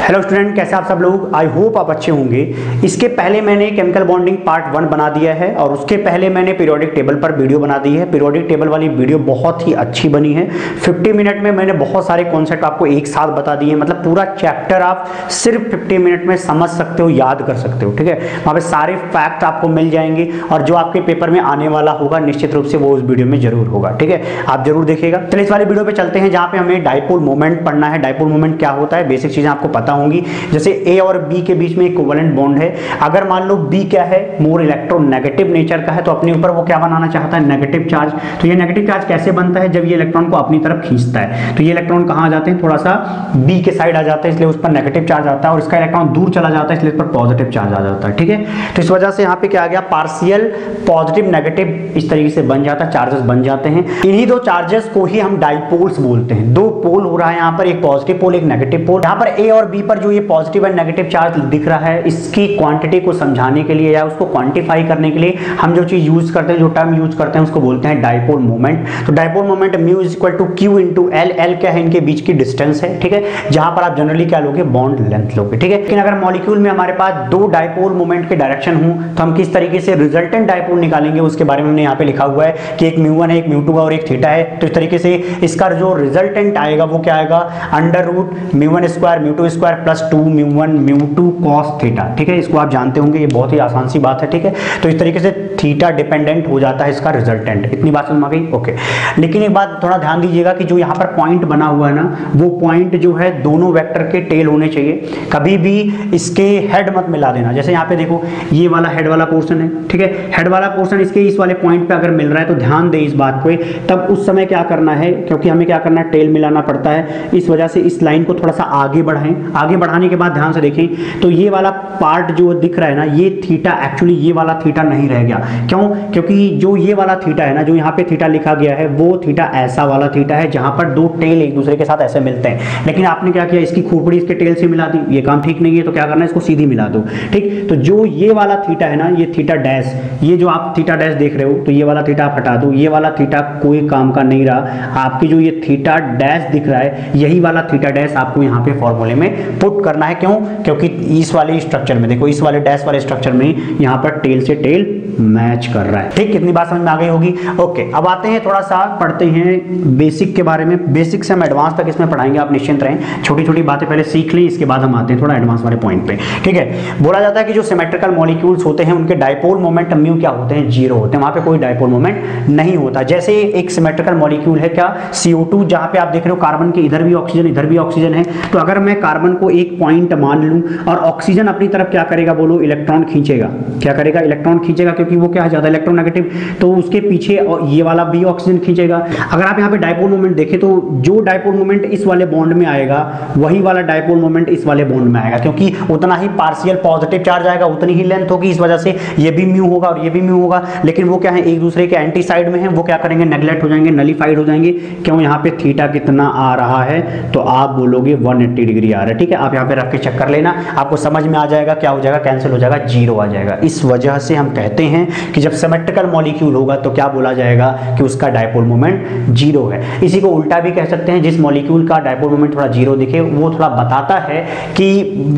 Hello student, कैसे आप सब लोग। आई होप आप अच्छे होंगे। इसके पहले मैंने केमिकल बॉन्डिंग पार्ट 1 बना दिया है और उसके पहले मैंने पीरियोडिक टेबल पर वीडियो बना दी है। पीरियोडिक टेबल वाली वीडियो बहुत ही अच्छी बनी है। 50 मिनट में मैंने बहुत सारे कॉन्सेप्ट आपको एक साथ बता दिए हैं। मतलब पूरा चैप्टर आप सिर्फ 50 मिनट में समझ सकते हो, याद कर सकते हो। ठीक है, वहाँ पे सारे फैक्ट आपको मिल जाएंगे और जो आपके पेपर में आने वाला होगा निश्चित रूप से वो उस वीडियो में जरूर होगा। ठीक है, आप जरूर देखिएगा। चलिए इस वाली वीडियो पे चलते हैं जहाँ पे हमें डाइपोल मोमेंट पढ़ना है। डाइपोल मोमेंट क्या होता है, बेसिक चीजें आपको पता होंगी। जैसे ए और बी के बीच में एक कोवेलेंट बॉन्ड है। अगर मान लो बी क्या है, मोर इलेक्ट्रोनेगेटिव नेचर का है, तो अपने ऊपर वो क्या बनाना चाहता है, नेगेटिव चार्ज। तो ये नेगेटिव चार्ज कैसे बनता है, जब ये इलेक्ट्रॉन को अपनी तरफ खींचता है तो ये इलेक्ट्रॉन कहाँ आ जाते हैं, थोड़ा सा बी के साइड आ जाता है, इसलिए उस पर नेगेटिव चार्ज आता है और इसका इलेक्ट्रॉन दूर चला जाता है, इसलिए इस पर पॉजिटिव चार्ज आ जाता है। ठीक है, तो इस वजह से यहाँ पे क्या आ गया, पार्शियल पॉजिटिव नेगेटिव इस तरीके से बन जाता है, चार्जेस बन जाते हैं। इन्हीं दो चार्जेस को ही हम डाइपोल्स बोलते हैं। दो पोल हो रहा है यहाँ पर, एक पॉजिटिव पोल एक नेगेटिव पोल। यहाँ पर ए और बी पर जो ये पॉजिटिव एंड नेगेटिव चार्ज दिख रहा है, इसकी क्वांटिटी को समझाने के लिए या उसको क्वांटिफाई करने के लिए हम जो चीज यूज करते हैं, जो टर्म यूज करते हैं, उसको बोलते हैं डाइपोल मोमेंट। तो dipole moment mu is equal to Q into L. L क्या है, इनके बीच की डिस्टेंस है। ठीक है, जहां पर आप जनरली क्या लोगे, बॉन्ड लेंथ लोगे। ठीक है, लेकिन अगर मॉलिक्यूल में हमारे पास दो डाइपोल मोमेंट के डायरेक्शन हो तो हम किस तरीके से रिजल्टेंट डाइपोल निकालेंगे, उसके बारे में हमने यहाँ पे लिखा हुआ है कि एक म्यू1 है, एक म्यू2 है और एक थीटा है। तो इस तरीके से इसका जो रिजल्टेंट आएगा वो क्या आएगा, अंडर रूट म्यू1 स्क्वायर म्यू2 स्क्वायर प्लस 2 म्यू1 म्यू2 कॉस थीटा। ठीक है, इसको आप जानते होंगे, ये बहुत ही आसान सी बात है। ठीक है, तो इस तरीके से थीटा डिपेंडेंट हो जाता है इसका रिजल्टेंट। इतनी बात समझ में आ गई। ओके, लेकिन एक बात थोड़ा ध्यान दीजिएगा कि जो यहाँ पर पॉइंट बना हुआ है ना, वो पॉइंट जो है दोनों वेक्टर के टेल होने चाहिए। कभी भी इसके हेड मत मिला देना। जैसे यहाँ पे देखो, ये वाला हेड वाला पोर्शन है। ठीक है, हेड वाला पोर्शन इसके इस वाले पॉइंट पे अगर मिल रहा है तो ध्यान दे इस बात पे। तब उस समय क्या करना है, क्योंकि हमें क्या करना है, टेल मिलाना पड़ता है, इस वजह से इस लाइन को थोड़ा सा आगे बढ़ाएं। आगे बढ़ाने के बाद ध्यान से देखें तो ये वाला पार्ट जो दिख रहा है ना, ये थीटा एक्चुअली ये वाला थीटा नहीं रह गया। क्यों, क्योंकि जो ये वाला थीटा है ना, जो यहाँ पे थीटा लिखा गया है, वो थीटा ऐसा वाला थीटा है जहां पर दो टेल एक दूसरे के साथ ऐसे मिलते हैं। लेकिन आपने क्या किया, इसकी खोपड़ी इसके टेल से मिला दी। ये काम ठीक नहीं है, तो क्या करना है, इसको सीधी मिला दो। ठीक, तो जो ये वाला थीटा है ना, ये थीटा डैश, ये जो आप थीटा डैश देख रहे हो, तो ये वाला थीटा आप हटा दो। ये वाला थीटा कोई काम का नहीं रहा। आपकी जो ये थीटा डैश दिख रहा है, यही वाला थीटा डैश आपको यहाँ पे फॉर्मूले में पुट करना है। क्यों, क्योंकि इस वाले स्ट्रक्चर में देखो, इस वाले डैश वाले स्ट्रक्चर में यहाँ पर टेल से टेल मैच कर रहा है। ठीक, कितनी बात समझ में आ गई होगी। ओके, अब आते हैं थोड़ा सा पढ़ते हैं बेसिक के बारे में। बेसिक से हम एडवांस तक इसमें पढ़ाएंगे, आप निश्चिंत रहें। छोटी छोटी बातें पहले सीख लें, इसके बाद हम आते हैं थोड़ा एडवांस वाले पॉइंट पे। ठीक है, बोला जाता है कि जो सिमेट्रिकल मॉलिक्यूल्स होते हैं उनके डाइपोल मोमेंट म्यू क्या होते हैं, जीरो होते हैं। वहां पे कोई डाइपोल मोमेंट नहीं होता। जैसे एक सिमेट्रिकल मॉलिक्यूल है क्या, CO2, जहां पे आप देख रहे हो कार्बन के इधर भी ऑक्सीजन इधर भी ऑक्सीजन है। तो अगर मैं कार्बन को एक पॉइंट मान लूं और ऑक्सीजन अपनी तरफ क्या करेगा, बोलो, इलेक्ट्रॉन खींचेगा। क्या करेगा, इलेक्ट्रॉन खींचेगा, क्योंकि वो क्या है, ज्यादा इलेक्ट्रोनेगेटिव, तो उसके पीछे ये वाला भी ऑक्सीजन खींचेगा। अगर आप यहाँ पे डाइपोल मोमेंट देखें तो जो डाइपोल मोमेंट इस वाले बॉन्ड में आएगा, वही वाला डाइपोल मोमेंट इस वाले बॉन्ड में आएगा, क्योंकि उतना ही पार्शियल पॉजिटिव चार्ज आएगा, उतनी ही लेंथ होगी। इस वजह से ये भी म्यू होगा और ये भी म्यू होगा। लेकिन वो क्या है, एक दूसरे के एंटी साइड में है, वो क्या करेंगे, नेग्लेक्ट हो जाएंगे, नलीफाइड हो जाएंगे। क्यों, यहाँ पे थीटा कितना आ रहा है, तो आप बोलोगे 180 डिग्री आ रहा है। ठीक है, आप यहाँ पे रख के चेक कर लेना, आपको समझ में आ जाएगा। क्या हो जाएगा, कैंसिल हो जाएगा, जीरो आ जाएगा। इस वजह से हम कहते हैं कि जब सिमेट्रिकल मॉलिक्यूल होगा तो क्या बोला जाएगा कि उसका डाइपोल मोमेंट जीरो है। इसी को उल्टा भी कह सकते हैं, जिस मॉलिक्यूल का डाइपोल मोमेंट थोड़ा जीरो दिखे, वो थोड़ा बताता है कि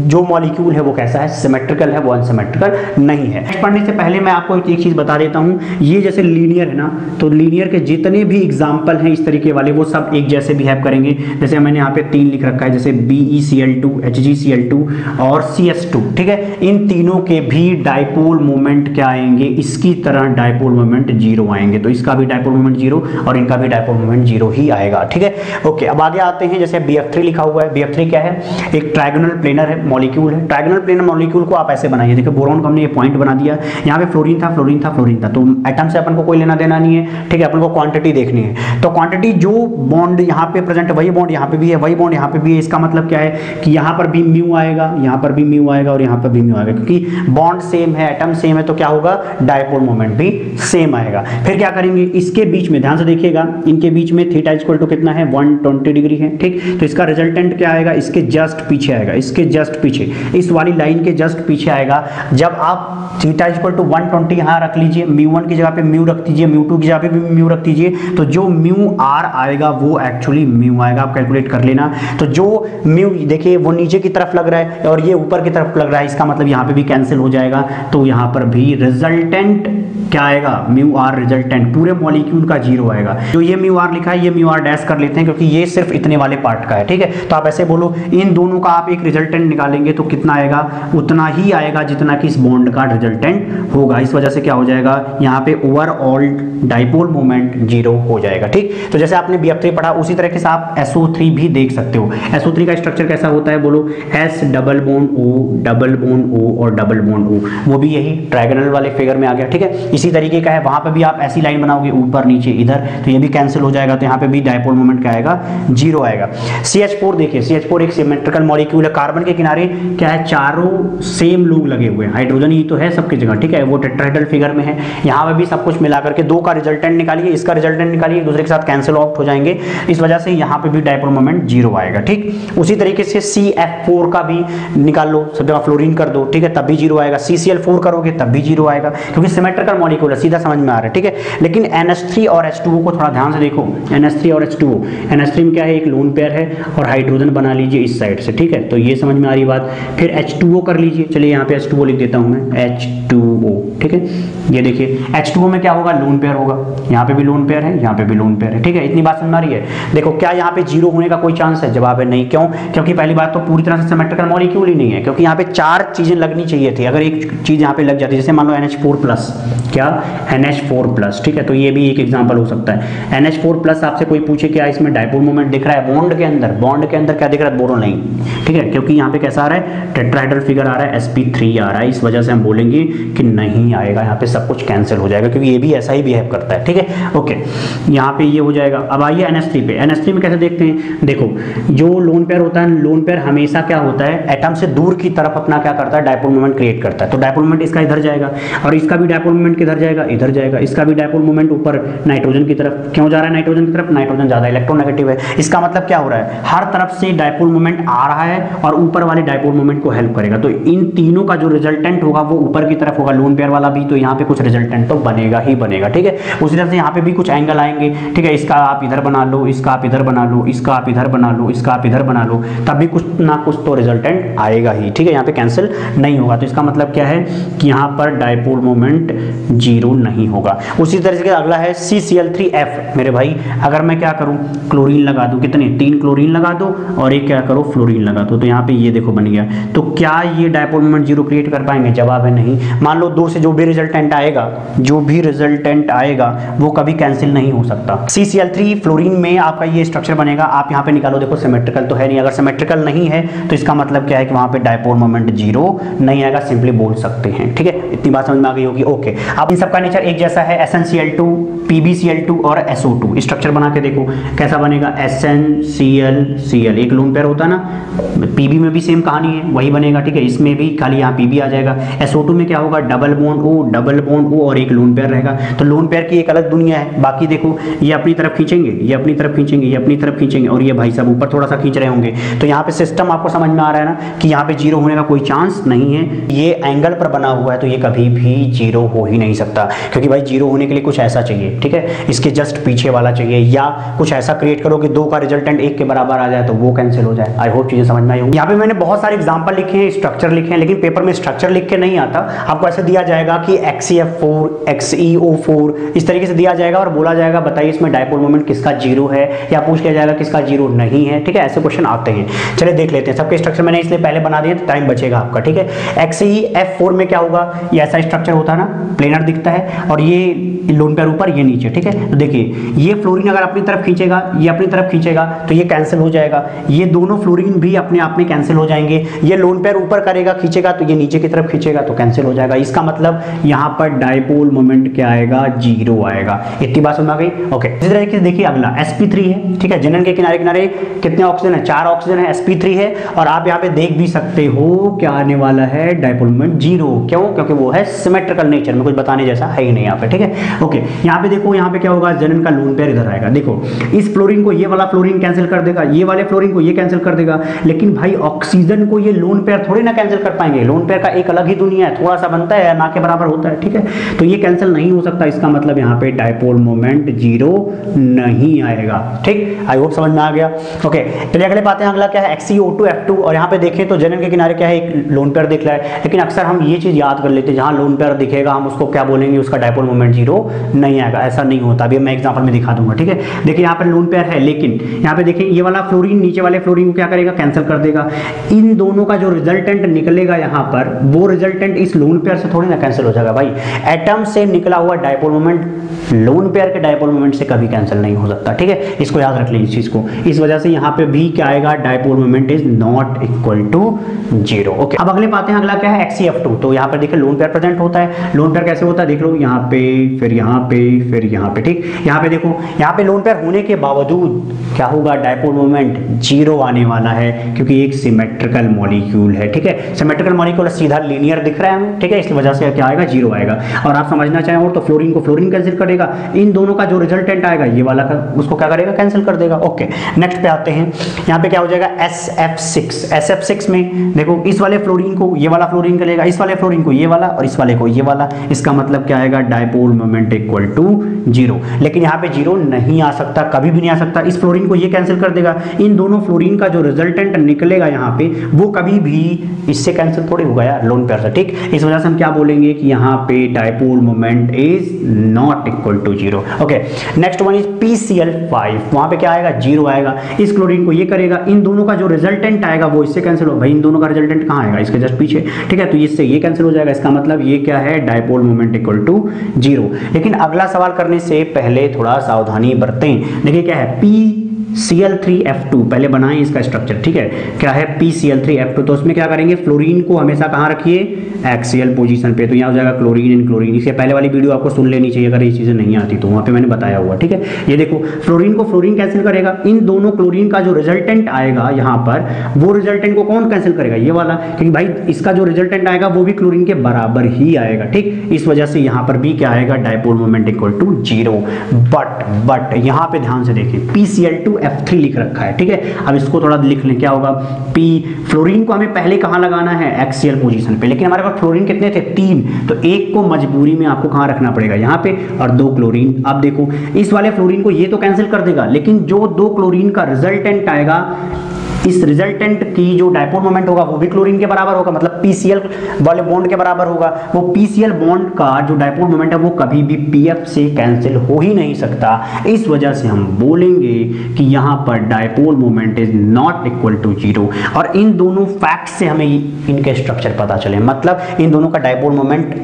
जो मॉलिक्यूल है वो कैसा है, सिमेट्रिकल है, वो अनसिमेट्रिकल नहीं है। पढ़ने से पहले मैं आपको एक चीज बता देता हूं, ये जैसे लीनियर है ना, तो लीनियर के जितने भी एग्जांपल हैं इस तरीके वाले, वो सब एक जैसे बिहेव करेंगे। जैसे मैंने यहाँ पे 3 लिख रखा है, जैसे BeCl2, HgCl2 और CS2। ठीक है, इन तीनों के भी डाइपोल मोमेंट क्या आएंगे, इसकी तरह डाइपोल मोमेंट जीरो आएंगे। तो इसका भी डाइपोल मोमेंट जीरो और इनका भी डाइपोल मोमेंट जीरो ही आएगा। ठीक है, ओके, अब आगे आते हैं। जैसे BF3 लिखा हुआ है, BF3 क्या है, एक ट्रायगोनल प्लेनर है मॉलिक्यूल है। ट्रायगोनल प्लेनर मॉलिक्यूल को आप ऐसे बनाइए, देखिए बोरॉन को हमने ये पॉइंट बना दिया, यहाँ पे फ्लोरीन था फ्लोरीन था फ्लोरीन था, तो एटम से अपन को कोई लेना देना नहीं है। ठीक है, अपन को क्वांटिटी देखनी है। तो क्वांटिटी जो बॉन्ड यहाँ पे प्रेजेंट है, वही बॉन्ड यहाँ पे भी है, वही बॉन्ड यहाँ पे भी है। इसका मतलब क्या है कि यहाँ पर भी म्यू आएगा, यहाँ पर भी म्यू आएगा और यहाँ पर भी म्यू आएगा, क्योंकि बॉन्ड सेम है, एटम सेम है, तो क्या होगा, डाइपोल मोमेंट भी सेम आएगा। फिर क्या करेंगे, इसके बीच में ध्यान से देखिएगा, इनके बीच में थीटा इक्वल टू कितना है, 120 डिग्री है। ठीक, तो इसका रिजल्टेंट क्या आएगा, इसके जस्ट पीछे आएगा, इसके जस्ट पीछे, इस वाली लाइन के जस्ट पीछे आएगा। जब आप थीटा इक्वल टू 120 यहाँ रख लीजिए, म्यू1 की जगह पे म्यू रख दीजिए, म्यू2 की जगह पे भी म्यू रख दीजिए, तो जो म्यू आर आएगा वो एक्चुअली म्यू आएगा। आप कैलकुलेट कर लेना। तो जो म्यू देखिए ये वो नीचे की तरफ लग रहा है और ये ऊपर की तरफ लग रहा है, इसका मतलब यहाँ पे भी कैंसिल हो जाएगा। तो यहाँ पर भी रिजल्टेंट क्या आएगा, म्यू आर रिजल्टेंट, पूरे मॉलिक्यूल का 0 आएगा। जो ये म्यू आर लिखा है ये म्यू आर डैश कर लेते हैं क्योंकि ये सिर्फ इतने वाले पार्ट का है, ठीक है। तो आप ऐसे बोलो इन दोनों का आप एक रिजल्टेंट निकालेंगे तो कितना आएगा, उतना ही आएगा जितना कि इस बॉन्ड का रिजल्टेंट होगा। इस वजह से क्या हो जाएगा, यहाँ पे ओवरऑल डाइपोल मोमेंट 0 हो जाएगा, ठीक। तो जैसे आपने BF3 पढ़ा उसी तरह से आप SO3 भी देख सकते हो। SO3 का स्ट्रक्चर कैसा होता है बोलो, S डबल बॉन्ड O और डबल बॉन्ड O, वो भी यही ट्रायंगल वाले फिगर में आ गया, ठीक है। इसी तरीके का है, वहां पे भी आप ऐसी लाइन बनाओगे ऊपर नीचे इधर, तो ये भी कैंसिल हो जाएगा। तो यहाँ पे भी डाइपोल मोमेंट क्या आएगा, 0 आएगा। CH4 देखिए, CH4 एक सिमेट्रिकल मॉलिक्यूल है। कार्बन के किनारे क्या है, चारों सेम लोग लगे हुए हैं, हाइड्रोजन ही तो है सबकी जगह, ठीक है। वो टेट्राहेड्रल फिगर में है। यहाँ पे भी सब कुछ मिला करके 2 का रिजल्टेंट निकालिए, इसका रिजल्टेंट निकालिए, एक दूसरे के साथ कैंसिल आउट हो जाएंगे। इस वजह से यहाँ पे भी डाइपोल मोमेंट 0 आएगा, ठीक। उसी तरीके से CF4 का भी निकाल लो, सब जगह फ्लोरीन कर दो, ठीक है, तब भी 0 आएगा। CCl4 करोगे तब भी 0 आएगा क्योंकि सिमेट्रिकल मॉलिक्यूल है, सीधा समझ में आ रहा है, ठीक है। लेकिन NH3 और H2O को थोड़ा ध्यान से देखो। NH3 और H2O, NH3 में क्या है, एक लोन पेयर है और हाइड्रोजन बना लीजिए इस साइड से, ठीक है। तो ये समझ में आ रही बात। फिर H2O कर लीजिए, चलिए यहाँ पे H2O लिख देता हूँ मैं, H2O, ठीक है। ये देखिए H2O में क्या होगा, लोन पेयर होगा, यहाँ पे भी लोन पेयर है, यहाँ पे भी लोन पेयर है, ठीक है। इतनी बात समझ में आ रही है। देखो क्या यहाँ पे 0 होने का कोई चांस है, जवाब है नहीं। क्यों, क्योंकि पहली बात तो पूरी तरह से सिमेट्रिकल मॉलिक्यूल ही नहीं है, क्योंकि यहाँ पे 4 चीजें लगनी चाहिए थी। अगर एक चीज यहाँ पे लग जाती, जैसे मान लो NH4+, क्या NH4+, ठीक है। तो ये भी एक एग्जांपल हो सकता है। NH4+ आपसे कोई पूछे क्या इसमें डाइपोल मोमेंट दिख रहा है बॉन्ड के अंदर, बॉन्ड के अंदर क्या दिख रहा है, बोरोन नहीं, ठीक है। क्योंकि यहाँ पे कैसा आ रहा है, टेट्राहेड्रल फिगर आ रहा है, sp3 आ रहा है। इस वजह से हम बोलेंगे कि नहीं आएगा, यहाँ पे सब कुछ कैंसिल हो जाएगा क्योंकि ये भी ऐसा ही बिहेव करता है, ठीक है। ओके, यहाँ पे ये हो जाएगा। अब आइए NH3 पे। NH3 में कैसे देखते हैं, देखो जो लोन पेयर होता है, लोन पेयर हमेशा क्या होता है, एटम से दूर की तरफ अपना क्या करता है, डाइपोल मोमेंट क्रिएट करता है। तो डाइपोल मोमेंट इसका इधर जाएगा और इसका भी डाइपोल मोमेंट किधर जाएगा, इधर जाएगा। इसका भी डाइपोल मोमेंट ऊपर नाइट्रोजन की तरफ। क्यों जा रहा है नाइट्रोजन की तरफ, नाइट्रोजन ज्यादा इलेक्ट्रोनेगेटिव है। इसका मतलब क्या हो रहा है, हर तरफ से डाइपोल मोमेंट आ रहा है और ऊपर वाले डाइपोल मोमेंट को हेल्प करेगा। तो इन तीनों का जो रिजल्टेंट होगा वो ऊपर की तरफ होगा, लोन पेयर वाला भी। तो यहाँ पे कुछ रिजल्टेंट तो बनेगा ही बनेगा, ठीक है। उसी तरह से यहाँ पे भी कुछ एंगल आएंगे, ठीक है। इसका आप इधर बना लो, इसका आप इधर बना लो, इसका आप इधर बना लो, इसका आप इधर बना लो, तब भी कुछ ना कुछ तो रिजल्टेंट आएगा ही, ठीक है। यहाँ पे कैंसिल नहीं होगा। तो इसका मतलब क्या है कि यहाँ पर डाइपोल मोमेंट 0 नहीं होगा। उसी तरह से अगला है CCl3F। मेरे भाई अगर मैं क्या करूँ, क्लोरीन लगा दूँ, कितने 3 क्लोरीन लगा दो और एक क्या करो, फ्लोरीन लगा दो। तो यहाँ पे ये देखो बन गया। तो क्या ये डाइपोल मोमेंट 0 क्रिएट कर पाएंगे, जवाब है नहीं। मान लो 2 से जो भी रिजल्टेंट आएगा, जो भी रिजल्टेंट आएगा वो कभी कैंसिल नहीं हो सकता। CCl3 फ्लोरीन में आपका ये स्ट्रक्चर बनेगा। आप यहाँ पे निकालो, देखो सिमेट्रिकल तो है नहीं। अगर सिमेट्रिकल नहीं है तो इसका मतलब क्या है कि वहाँ पे डाइपोल मोमेंट 0 नहीं आएगा, सिंपली बोल सकते हैं, ठीक है। इतनी बात समझ में आ गई होगी। ओके, अब इन सबका नेचर एक जैसा है, SnCl2, PbCl2 और SO2। स्ट्रक्चर बना के देखो कैसा बनेगा, SnCl एक लोन पेयर होता है ना, Pb में भी सेम कहानी है, वही बनेगा, ठीक है। इसमें भी खाली यहाँ Pb आ जाएगा। SO2 में क्या होगा, डबल बॉन्ड O और एक लोन पेयर रहेगा। तो लोन पेयर की एक अलग दुनिया है। बाकी देखो ये अपनी तरफ खींचेंगे, ये अपनी तरफ खींचेंगे, ये अपनी तरफ खींचेंगे और ये भाई सब ऊपर थोड़ा सा खींच रहे होंगे। तो यहाँ पे सिस्टम आपको समझ में आ रहा है ना कि यहाँ पे 0 होने का कोई चांस नहीं है। ये एंगल पर बना हुआ है तो ये कभी भी 0 हो ही नहीं सकता, क्योंकि भाई 0 होने के लिए कुछ ऐसा चाहिए, ठीक है। इसके जस्ट पीछे वाला चाहिए या कुछ ऐसा क्रिएट करो कि 2 का रिजल्टेंट 1 के बराबर आ जाए तो वो कैंसिल हो जाए। आई होप चीजें समझ में आई होंगी। यहाँ पे मैंने बहुत सारे एग्जांपल लिखे हैं, स्ट्रक्चर लिखे हैं, लेकिन पेपर में स्ट्रक्चर लिख के नहीं आता। आपको ऐसे दिया जाएगा कि XeF4, XeO4 इस तरीके से दिया जाएगा और बोला जाएगा बताइए इसमें डाइपोल मोमेंट किसका 0 है, या पूछ लिया जाएगा किसका 0 नहीं है, ठीक है। ऐसे क्वेश्चन आते हैं। चलिए देख लेते हैं। सबके स्ट्रक्चर मैंने इसलिए पहले बना दिए तो टाइम बचेगा आपका, ठीक है। XeF4 में क्या होगा, ये ऐसा स्ट्रक्चर होता है ना, प्लेनर दिखता है और ये लोन पेयर ऊपर, ये नीचे, ठीक है। तो देखिए ये फ्लोरीन अगर अपनी तरफ खींचेगा, ये अपनी तरफ खींचेगा तो ये कैंसिल हो जाएगा। ये दोनों फ्लोरीन भी अपने आप में कैंसिल हो जाएंगे। ये लोन पेयर ऊपर करेगा, खींचेगा तो ये नीचे की तरफ खींचेगा तो कैंसिल हो जाएगा। इसका मतलब यहाँ पर डाइपोल मोमेंट क्या आएगा, 0 आएगा। इतनी बात समझ आ गई। ओके, इसी तरह से देखिए अगला sp3 है, ठीक है। जनन के किनारे किनारे कितने ऑक्सीजन है, 4 ऑक्सीजन है, sp3 है। और आप यहाँ पे देख भी सकते हो क्या आने वाला है, डाइपोल मोमेंट 0। क्यों, क्योंकि वो है सिमेट्रिकल नेचर में, कुछ बताने जैसा है ही नहीं यहाँ पे, ठीक है। ओके, यहाँ पे देखो, यहाँ पे क्या होगा, जनन का लोन पेयर इधर आएगा। देखो इस फ्लोरीन को ये वाला फ्लोरीन कैंसिल कर देगा, ये वाले फ्लोरीन को ये कैंसिल कर देगा। लेकिन भाई ऑक्सीजन को ये लोन पेयर थोड़ी ना कैंसिल कर पाएंगे, लोन पेयर का एक अलग ही दुनिया है, थोड़ा सा बनता है ना के बराबर होता है, ठीक है, तो ये कैंसिल नहीं हो सकता। इसका मतलब यहाँ पे डायपोल मोमेंट जीरो नहीं आएगा, ठीक। आई होप समझ में आ गया। ओके, चलिए अगले बातें, अगला क्या है XeO2F2, और यहाँ पे देखें तो जनरल के किनारे क्या है, एक लोन पेयर दिख रहा है, लेकिन अक्सर हम ये चीज याद कर लेते हैं, जहां लोन पेयर दिखेगा हम उसको क्या बोलेंगे, उसका डायपोल मोमेंट जीरो नहीं आएगा, ऐसा नहीं होता। अभी मैं एग्जांपल में दिखा दूंगा, ठीक है। देखिए यहाँ पर लोन पेयर है, लेकिन यहाँ पे देखिए ये वाला फ्लोरीन नीचे वाले फ्लोरीन को क्या करेगा, कैंसिल कर देगा। इन दोनों का जो रिजल्टेंट निकलेगा यहाँ पर, वो रिजल्टेंट इस लोन पेयर से थोड़ी ना कैंसिल हो जाएगा भाई। एटम से निकला हुआ डायपोल मोमेंट लोन पेयर के डायपोल मोमेंट से कभी कैंसिल नहीं हो सकता, ठीक है, इसको याद रख लीजिए इस चीज को। इस वजह से यहाँ पे भी क्या आएगा, dipole moment is not equal to zero. Okay, अब अगले बातें, अगला क्या है XeF2। तो यहाँ पर देखिए लोन पेयर प्रेजेंट होता है, लोन पेयर कैसे होता है देख लो, यहाँ पे फिर यहाँ पे फिर यहाँ पे, ठीक। यहाँ पे देखो, यहाँ पे लोन पेयर होने के बावजूद क्या होगा, डायपोल मोमेंट जीरो आने वाला है, क्योंकि एक सिमेट्रिकल मॉलिक्यूल है, ठीक है। सिमेट्रिकल मॉलिक्यूल सीधा लीनियर दिख रहा है हमें, ठीक है, इस वजह से क्या आएगा, जीरो आएगा। और आप समझना चाहें और तो फ्लोरीन को फ्लोरीन कैंसिल करेगा, इन दोनों का जो रिजल्टेंट आएगा ये वाला का, उसको क्या करेगा, कैंसिल कर देगा। ओके, नेक्स्ट पे आते हैं, यहाँ पे क्या हो जाएगा, SF6। SF6 में देखो, इस वाले फ्लोरीन को ये वाला फ्लोरीन करेगा, इस वाले फ्लोरीन को ये वाला, और इस वाले को ये वाला, इसका मतलब क्या आएगा, dipole moment equal to zero. लेकिन यहाँ पे जीरो नहीं आ सकता, कभी भी नहीं आ सकता, इस फ्लोरीन को ये कैंसिल कर देगा, इन दोनों फ्लोरीन का जो रिजल्टेंट निकलेगा यहाँ पे, वो कभी भी इससे कैंसिल थोड़ी होगा यार, लोन पेयर से, ठीक। इस वजह से हम क्या बोलेंगे कि यहाँ पे dipole moment is not equal to zero. Okay, next one is PCl5, वहां पे क्या आएगा, जीरो आएगा। इस क्लोरीन को ये करेगा, इन दोनों का जो रिजल्टेंट आएगा वो इससे कैंसिल हो, भाई इन दोनों का रिजल्टेंट कहाँ आएगा, इसके जस्ट पीछे, ठीक है, तो इससे ये कैंसिल हो जाएगा। इसका मतलब ये क्या है, dipole moment equal to zero. लेकिन अगला सवाल करने से पहले थोड़ा सावधानी बरतें। देखिए क्या है, PCl3F2, पहले बनाएं इसका स्ट्रक्चर, ठीक है, क्या है PCl3F2। तो उसमें क्या करेंगे, फ्लोरीन को हमेशा कहाँ रखिए, एक्सियल पोजीशन पे, तो यहाँ हो जाएगा क्लोरीन इन क्लोरीन। इससे पहले वाली वीडियो आपको सुन लेनी चाहिए अगर ये चीजें नहीं आती तो, वहाँ पे मैंने बताया हुआ, ठीक है। ये देखो, फ्लोरीन को फ्लोरीन कैंसिल करेगा, इन दोनों क्लोरीन का जो रिजल्टेंट आएगा यहाँ पर, वो रिजल्टेंट को कौन कैंसिल करेगा, ये वाला, क्योंकि भाई इसका जो रिजल्टेंट आएगा वो भी क्लोरीन के बराबर ही आएगा, ठीक। इस वजह से यहाँ पर भी क्या आएगा, dipole moment equal to zero. But यहाँ पे ध्यान से देखिए, PCl2F3 लिख रखा है, ठीक है। अब इसको थोड़ा लिख लें, क्या होगा, फ्लोरीन को हमें पहले कहाँ लगाना है, एक्सियल पोजीशन पे, लेकिन हमारे पास फ्लोरीन कितने थे, 3, तो एक को मजबूरी में आपको कहाँ रखना पड़ेगा, यहाँ पे, और 2 क्लोरीन। अब देखो, इस वाले फ्लोरीन को ये तो कैंसिल कर देगा, लेकिन जो 2 क्लोरीन का रिजल्टेंट आएगा, इस रिजल्टेंट की जो डायपोल मोमेंट होगा वो भी क्लोरीन के बराबर होगा, मतलब PCl वाले बॉन्ड के बराबर होगा। वो PCl बॉन्ड का जो डायपोल मोमेंट है वो कभी भी PF से कैंसिल हो ही नहीं सकता। इस वजह से हम बोलेंगे कि यहाँ पर dipole moment is not equal to zero. और इन दोनों फैक्ट से हमें इनके स्ट्रक्चर पता चले, मतलब इन दोनों का डायपोल मोमेंट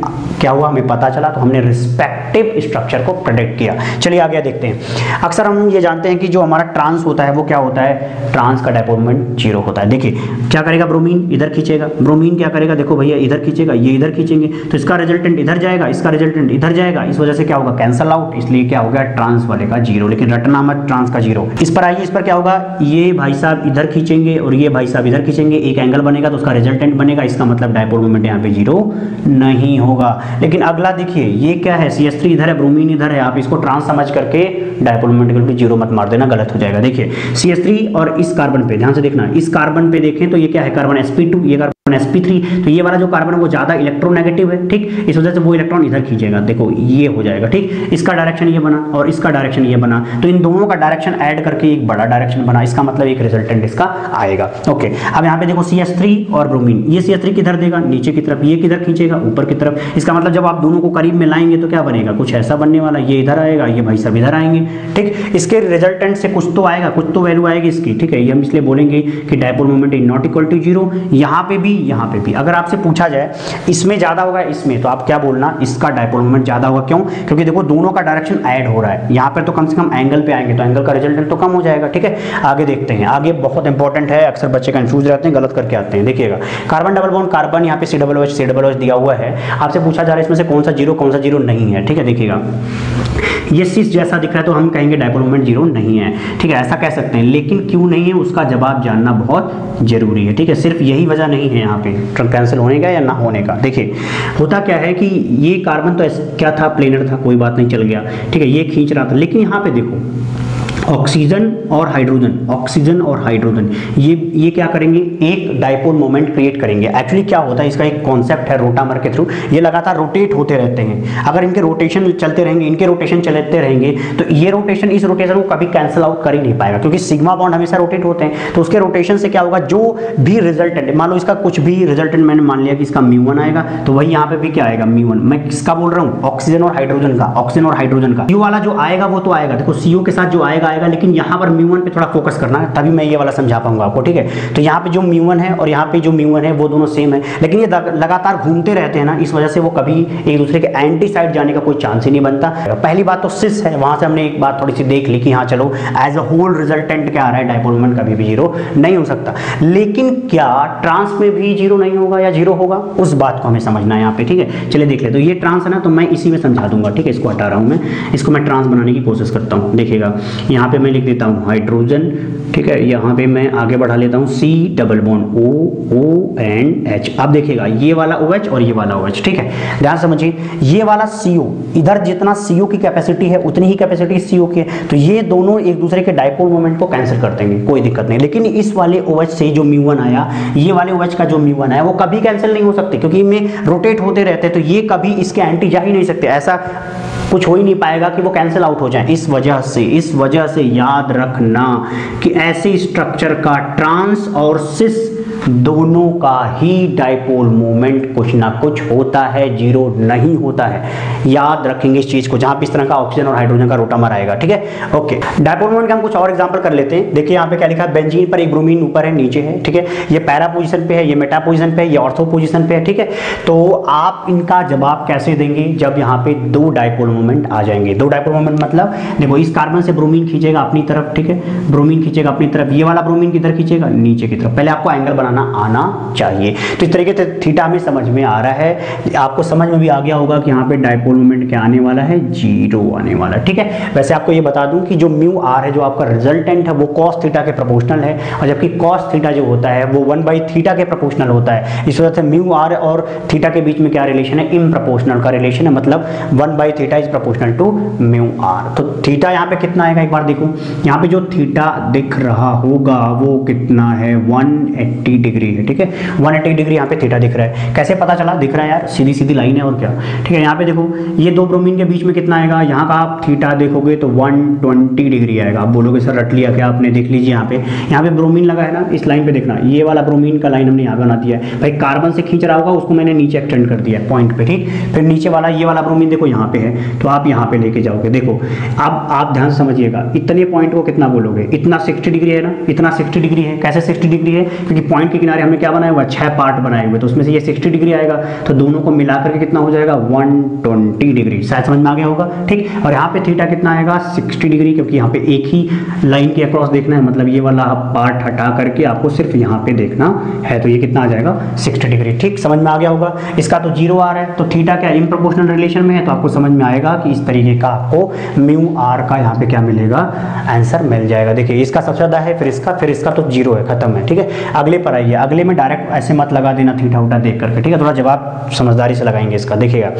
क्या हुआ हमें पता चला, तो हमने रिस्पेक्टिव स्ट्रक्चर को प्रेडिक्ट किया। चलिए आगे देखते हैं। अक्सर हम ये जानते हैं कि जो हमारा ट्रांस होता है वो क्या होता है, ट्रांस का डायपोल जीरो होता है। देखिए क्या करेगा, ब्रोमीन इधर खींचेगा, ब्रोमीन क्या करेगा, देखो भैया इधर खींचेगा, ये इधर खींचेंगे, तो इसका रिजल्टेंट इधर जाएगा, इसका रिजल्टेंट इधर जाएगा, इस वजह से क्या होगा, कैंसल आउट, इसलिए क्या हो गया, ट्रांस वाले का जीरो। लेकिन रटना मत ट्रांस का जीरो। इस पर आइए, इस पर क्या होगा, ये भाई साहब इधर खींचेंगे और ये भाई साहब इधर खींचेंगे, एक एंगल बनेगा तो उसका रिजल्टेंट बनेगा, इसका मतलब डायपोल मोमेंट यहाँ पे जीरो नहीं होगा। लेकिन अगला देखिए, ये क्या है, CH3 इधर है, ब्रोमीन इधर है, आप इसको ट्रांस समझ करके डायपोल मोमेंट जीरो मत मार देना, गलत हो जाएगा। देखिए CH3 और इस कार्बन पे ध्यान से देखना, इस कार्बन पे देखें तो ये क्या है, कार्बन sp2, ये कार्बन sp3, तो ये वाला जो कार्बन है वो ज्यादा इलेक्ट्रोनेगेटिव है, ठीक। इस वजह से वो इलेक्ट्रॉन इधर खींचेगा, देखो ये हो जाएगा, ठीक। इसका डायरेक्शन ये बना और इसका डायरेक्शन ये बना, तो इन दोनों का डायरेक्शन ऐड करके एक बड़ा डायरेक्शन बना, इसका मतलब एक रिजल्टेंट इसका आएगा। ओके, अब यहाँ पे देखो CH3 और ब्रोमीन, ये CH3 किधर देगा, नीचे की तरफ, ये किधर खींचेगा, ऊपर की तरफ। इसका मतलब जब आप दोनों को करीब में लाएंगे तो क्या बनेगा, कुछ ऐसा बनने वाला, ये इधर आएगा, ये भाई सब इधर आएंगे, ठीक। इसके रिजल्टेंट से कुछ तो आएगा, कुछ तो वैल्यू आएगी इसकी, ठीक है। ये हम इसलिए बोलेंगे कि dipole moment is not equal to zero. यहाँ पे भी, यहाँ पे भी। अगर आपसे पूछा जाए इसमें ज्यादा होगा इसमें, तो आप क्या बोलना, इसका डायपोल मोमेंट ज्यादा होगा। क्यों, क्योंकि देखो दोनों का डायरेक्शन ऐड हो रहा है, यहाँ पर तो कम से कम एंगल पे आएंगे, तो एंगल का रिजल्टेंट तो कम हो जाएगा, ठीक है। आगे देखते हैं, आगे बहुत इंपॉर्टेंट है, अक्सर बच्चे कंफ्यूज रहते हैं, गलत करके आते हैं। देखिएगा, कार्बन डबल बॉन्ड कार्बन, यहाँ पे COOH दिया हुआ है, आपसे पूछा जा रहा है इसमें से कौन सा जीरो नहीं है, ठीक है। देखिएगा ये सिस जैसा दिख रहा है तो हम कहेंगे डायपोल मोमेंट जीरो नहीं है, ठीक है, ऐसा कह सकते हैं। लेकिन क्यों नहीं है उसका जवाब जानना बहुत जरूरी है, ठीक है। सिर्फ यही वजह नहीं है यहाँ पे कैंसिल होने का या ना होने का। देखिए होता क्या है कि ये कार्बन तो क्या था, प्लेनर था, कोई बात नहीं, चल गया, ठीक है, ये खींच रहा था। लेकिन यहाँ पे देखो ऑक्सीजन और हाइड्रोजन, ऑक्सीजन और हाइड्रोजन ये क्या करेंगे, एक डाइपोल मोमेंट क्रिएट करेंगे। एक्चुअली क्या होता है, इसका एक कॉन्सेप्ट है रोटामर के थ्रू, ये लगातार रोटेट होते रहते हैं। अगर इनके रोटेशन चलते रहेंगे, इनके रोटेशन चलते रहेंगे, तो ये रोटेशन इस रोटेशन को कभी कैंसिल आउट कर ही नहीं पाएगा, क्योंकि सिग्मा बॉन्ड हमेशा रोटेट होते हैं। तो उसके रोटेशन से क्या होगा, जो भी रिजल्टेंट, मान लो इसका कुछ भी रिजल्टेंट मैंने मान लिया कि इसका μ1 आएगा, तो वही यहाँ पे भी क्या आएगा, μ1। मैं किसका बोल रहा हूँ, ऑक्सीजन और हाइड्रोजन का, ऑक्सीजन और हाइड्रोजन का। CO वाला जो आएगा वो तो आएगा, देखो CO के साथ जो आएगा, लेकिन यहाँ पर μ1 पे थोड़ा फोकस करना है, तभी मैं ये वाला समझा पाऊंगा आपको, ठीक है। तो यहाँ पे जो μ1 है और यहाँ पे जो μ1 है वो दोनों सेम है, लेकिन ये लगातार घूमते रहते हैं ना, इस वजह से वो कभी एक दूसरे के एंटी साइड जाने का कोई चांस ही नहीं बनता। पहली बात तो सिस है, वहां से हमने एक बात थोड़ी सी देख ली कि हाँ चलो एज अ होल रिजल्टेंट क्या आ रहा है, डाइपोल मोमेंट कभी भी जीरो नहीं हो सकता। लेकिन क्या ट्रांस में भी जीरो नहीं होगा या जीरो होगा, उस बात को हमें समझना है यहाँ पे, ठीक है। चलिए देख ले, तो ये ट्रांस है ना, तो मैं इसी में समझा दूंगा, ठीक है। इसको हटा रहा हूँ मैं, इसको मैं ट्रांस बनाने की कोशिश करता हूँ। देखिएगा यहाँ पे मैं लिख देता हूँ हाइड्रोजन, ठीक है। यहाँ पे मैं आगे बढ़ा लेता हूँ C double bond O and H। अब देखिएगा ये वाला OH और ये वाला OH, ठीक है। ध्यान समझिए, ये वाला CO, इधर जितना CO की कैपेसिटी है उतनी ही कैपेसिटी CO की है, तो ये दोनों एक दूसरे के डाइपोल मोमेंट को कैंसिल कर देंगे, कोई दिक्कत नहीं। लेकिन इस वाले OH से जो μ1 आया, ये वाले OH का जो μ1 आया, वो कभी कैंसिल नहीं हो सकते, क्योंकि इनमें रोटेट होते रहते हैं, तो ये कभी इसके एंटी जा ही नहीं सकते। ऐसा कुछ हो ही नहीं पाएगा कि वो कैंसिल आउट हो जाए। इस वजह से याद रखना कि ऐसे स्ट्रक्चर का ट्रांस और सिस दोनों का ही डाइपोल मोमेंट कुछ ना कुछ होता है, जीरो नहीं होता है। याद रखेंगे इस चीज को, जहां पे इस तरह का ऑक्सीजन और हाइड्रोजन का रोटामर आएगा, ठीक है। ओके, डाइपोल मोमेंट का हम कुछ और एग्जांपल कर लेते हैं। देखिए यहाँ पे क्या लिखा है, बेंजीन पर एक ब्रोमीन ऊपर है, नीचे है, ठीक है। ये पैरा पोजीशन पे है, ये मेटा पोजीशन पे है, ये ऑर्थो पोजीशन पे है, ठीक है। तो आप इनका जवाब कैसे देंगे, जब यहाँ पे दो डाइपोल मोमेंट आ जाएंगे। दो डाइपोल मोमेंट मतलब देखो, इस कार्बन से ब्रोमीन खींचेगा अपनी तरफ, ठीक है, ब्रोमीन खींचेगा अपनी तरफ, ये वाला ब्रोमीन किधर खींचेगा, नीचे की तरफ। पहले आपको एंगल बनाना आना चाहिए। तो इस तरीके से थीटा में समझ में आ रहा है, आपको समझ में भी आ गया होगा कि यहाँ पे डाइपोल मोमेंट क्या आने वाला है, जीरो आने वाला है, ठीक है। वैसे आपको ये बता दूं कि जो म्यू आर है, जो आपका रिजल्टेंट है, वो कॉस थीटा के प्रोपोर्शनल है, और जबकि कॉस थीटा जो होता है वो 1/थीटा के प्रोपोर्शनल होता है। इस वजह से म्यू आर और थीटा के बीच में क्या रिलेशन है, इम्प्रोपोर्शनल का रिलेशन है, मतलब 1/थीटा is proportional to mu R. तो थीटा यहाँ पे कितना आएगा, एक बार देखो, यहाँ पे जो थीटा दिख रहा होगा वो कितना है, 180 डिग्री है, ठीक है। 180 डिग्री यहाँ पे थीटा दिख रहा है। कैसे पता चला, दिख रहा है यार, सीधी सीधी लाइन है और क्या, ठीक है। यहाँ पे देखो, ये दो ब्रोमीन के बीच में कितना आएगा, यहाँ का आप थीटा देखोगे तो 120 डिग्री आएगा। आप बोलोगे सर रट लिया क्या आपने, देख लीजिए यहाँ पे ब्रोमीन लगा है ना, इस लाइन पे देखना, ये वाला ब्रोमीन का लाइन हमने यहाँ बना दिया है। भाई कार्बन से खींच रहा होगा, उसको मैंने नीचे एक्सटेंड कर दिया है पॉइंट पे, ठीक। फिर नीचे वाला ये वाला ब्रोमीन देखो यहाँ पे है, तो आप यहाँ पे लेके जाओगे। देखो अब आप ध्यान समझिएगा, इतने पॉइंट को कितना बोलोगे, इतना 60 डिग्री है ना, इतना 60 डिग्री है। कैसे 60 डिग्री है, क्योंकि पॉइंट के किनारे हमने क्या बनाया हुआ, 6 पार्ट बनाए हुए, तो उसमें से ये 60 डिग्री आएगा, तो दोनों को मिलाकर के कितना हो जाएगा, 120 डिग्री। शायद समझ में आ गया होगा, ठीक। और यहाँ पे थीटा कितना आएगा, 60 डिग्री, क्योंकि यहाँ पे एक ही लाइन के अक्रॉस देखना है, मतलब ये वाला पार्ट हटा करके आपको सिर्फ यहाँ पे देखना है, तो ये कितना आ जाएगा, 60 डिग्री, ठीक। समझ में आ गया होगा। इसका तो जीरो आ रहा है, तो थीटा क्या इम्प्रोपोर्शनल रिलेशन में है, तो आपको समझ में आएगा कि इस तरीके का आपको म्यू आर का यहाँ पे क्या मिलेगा, आंसर मिल जाएगा। देखिए इसका सबसे ज्यादा है, फिर इसका तो जीरो है, खत्म है, ठीक है। अगले पर आइए, अगले में डायरेक्ट ऐसे मत लगा देना थीटा उटा देख करके, ठीक है। थोड़ा जवाब समझदारी से लगाएंगे इसका। देखिएगा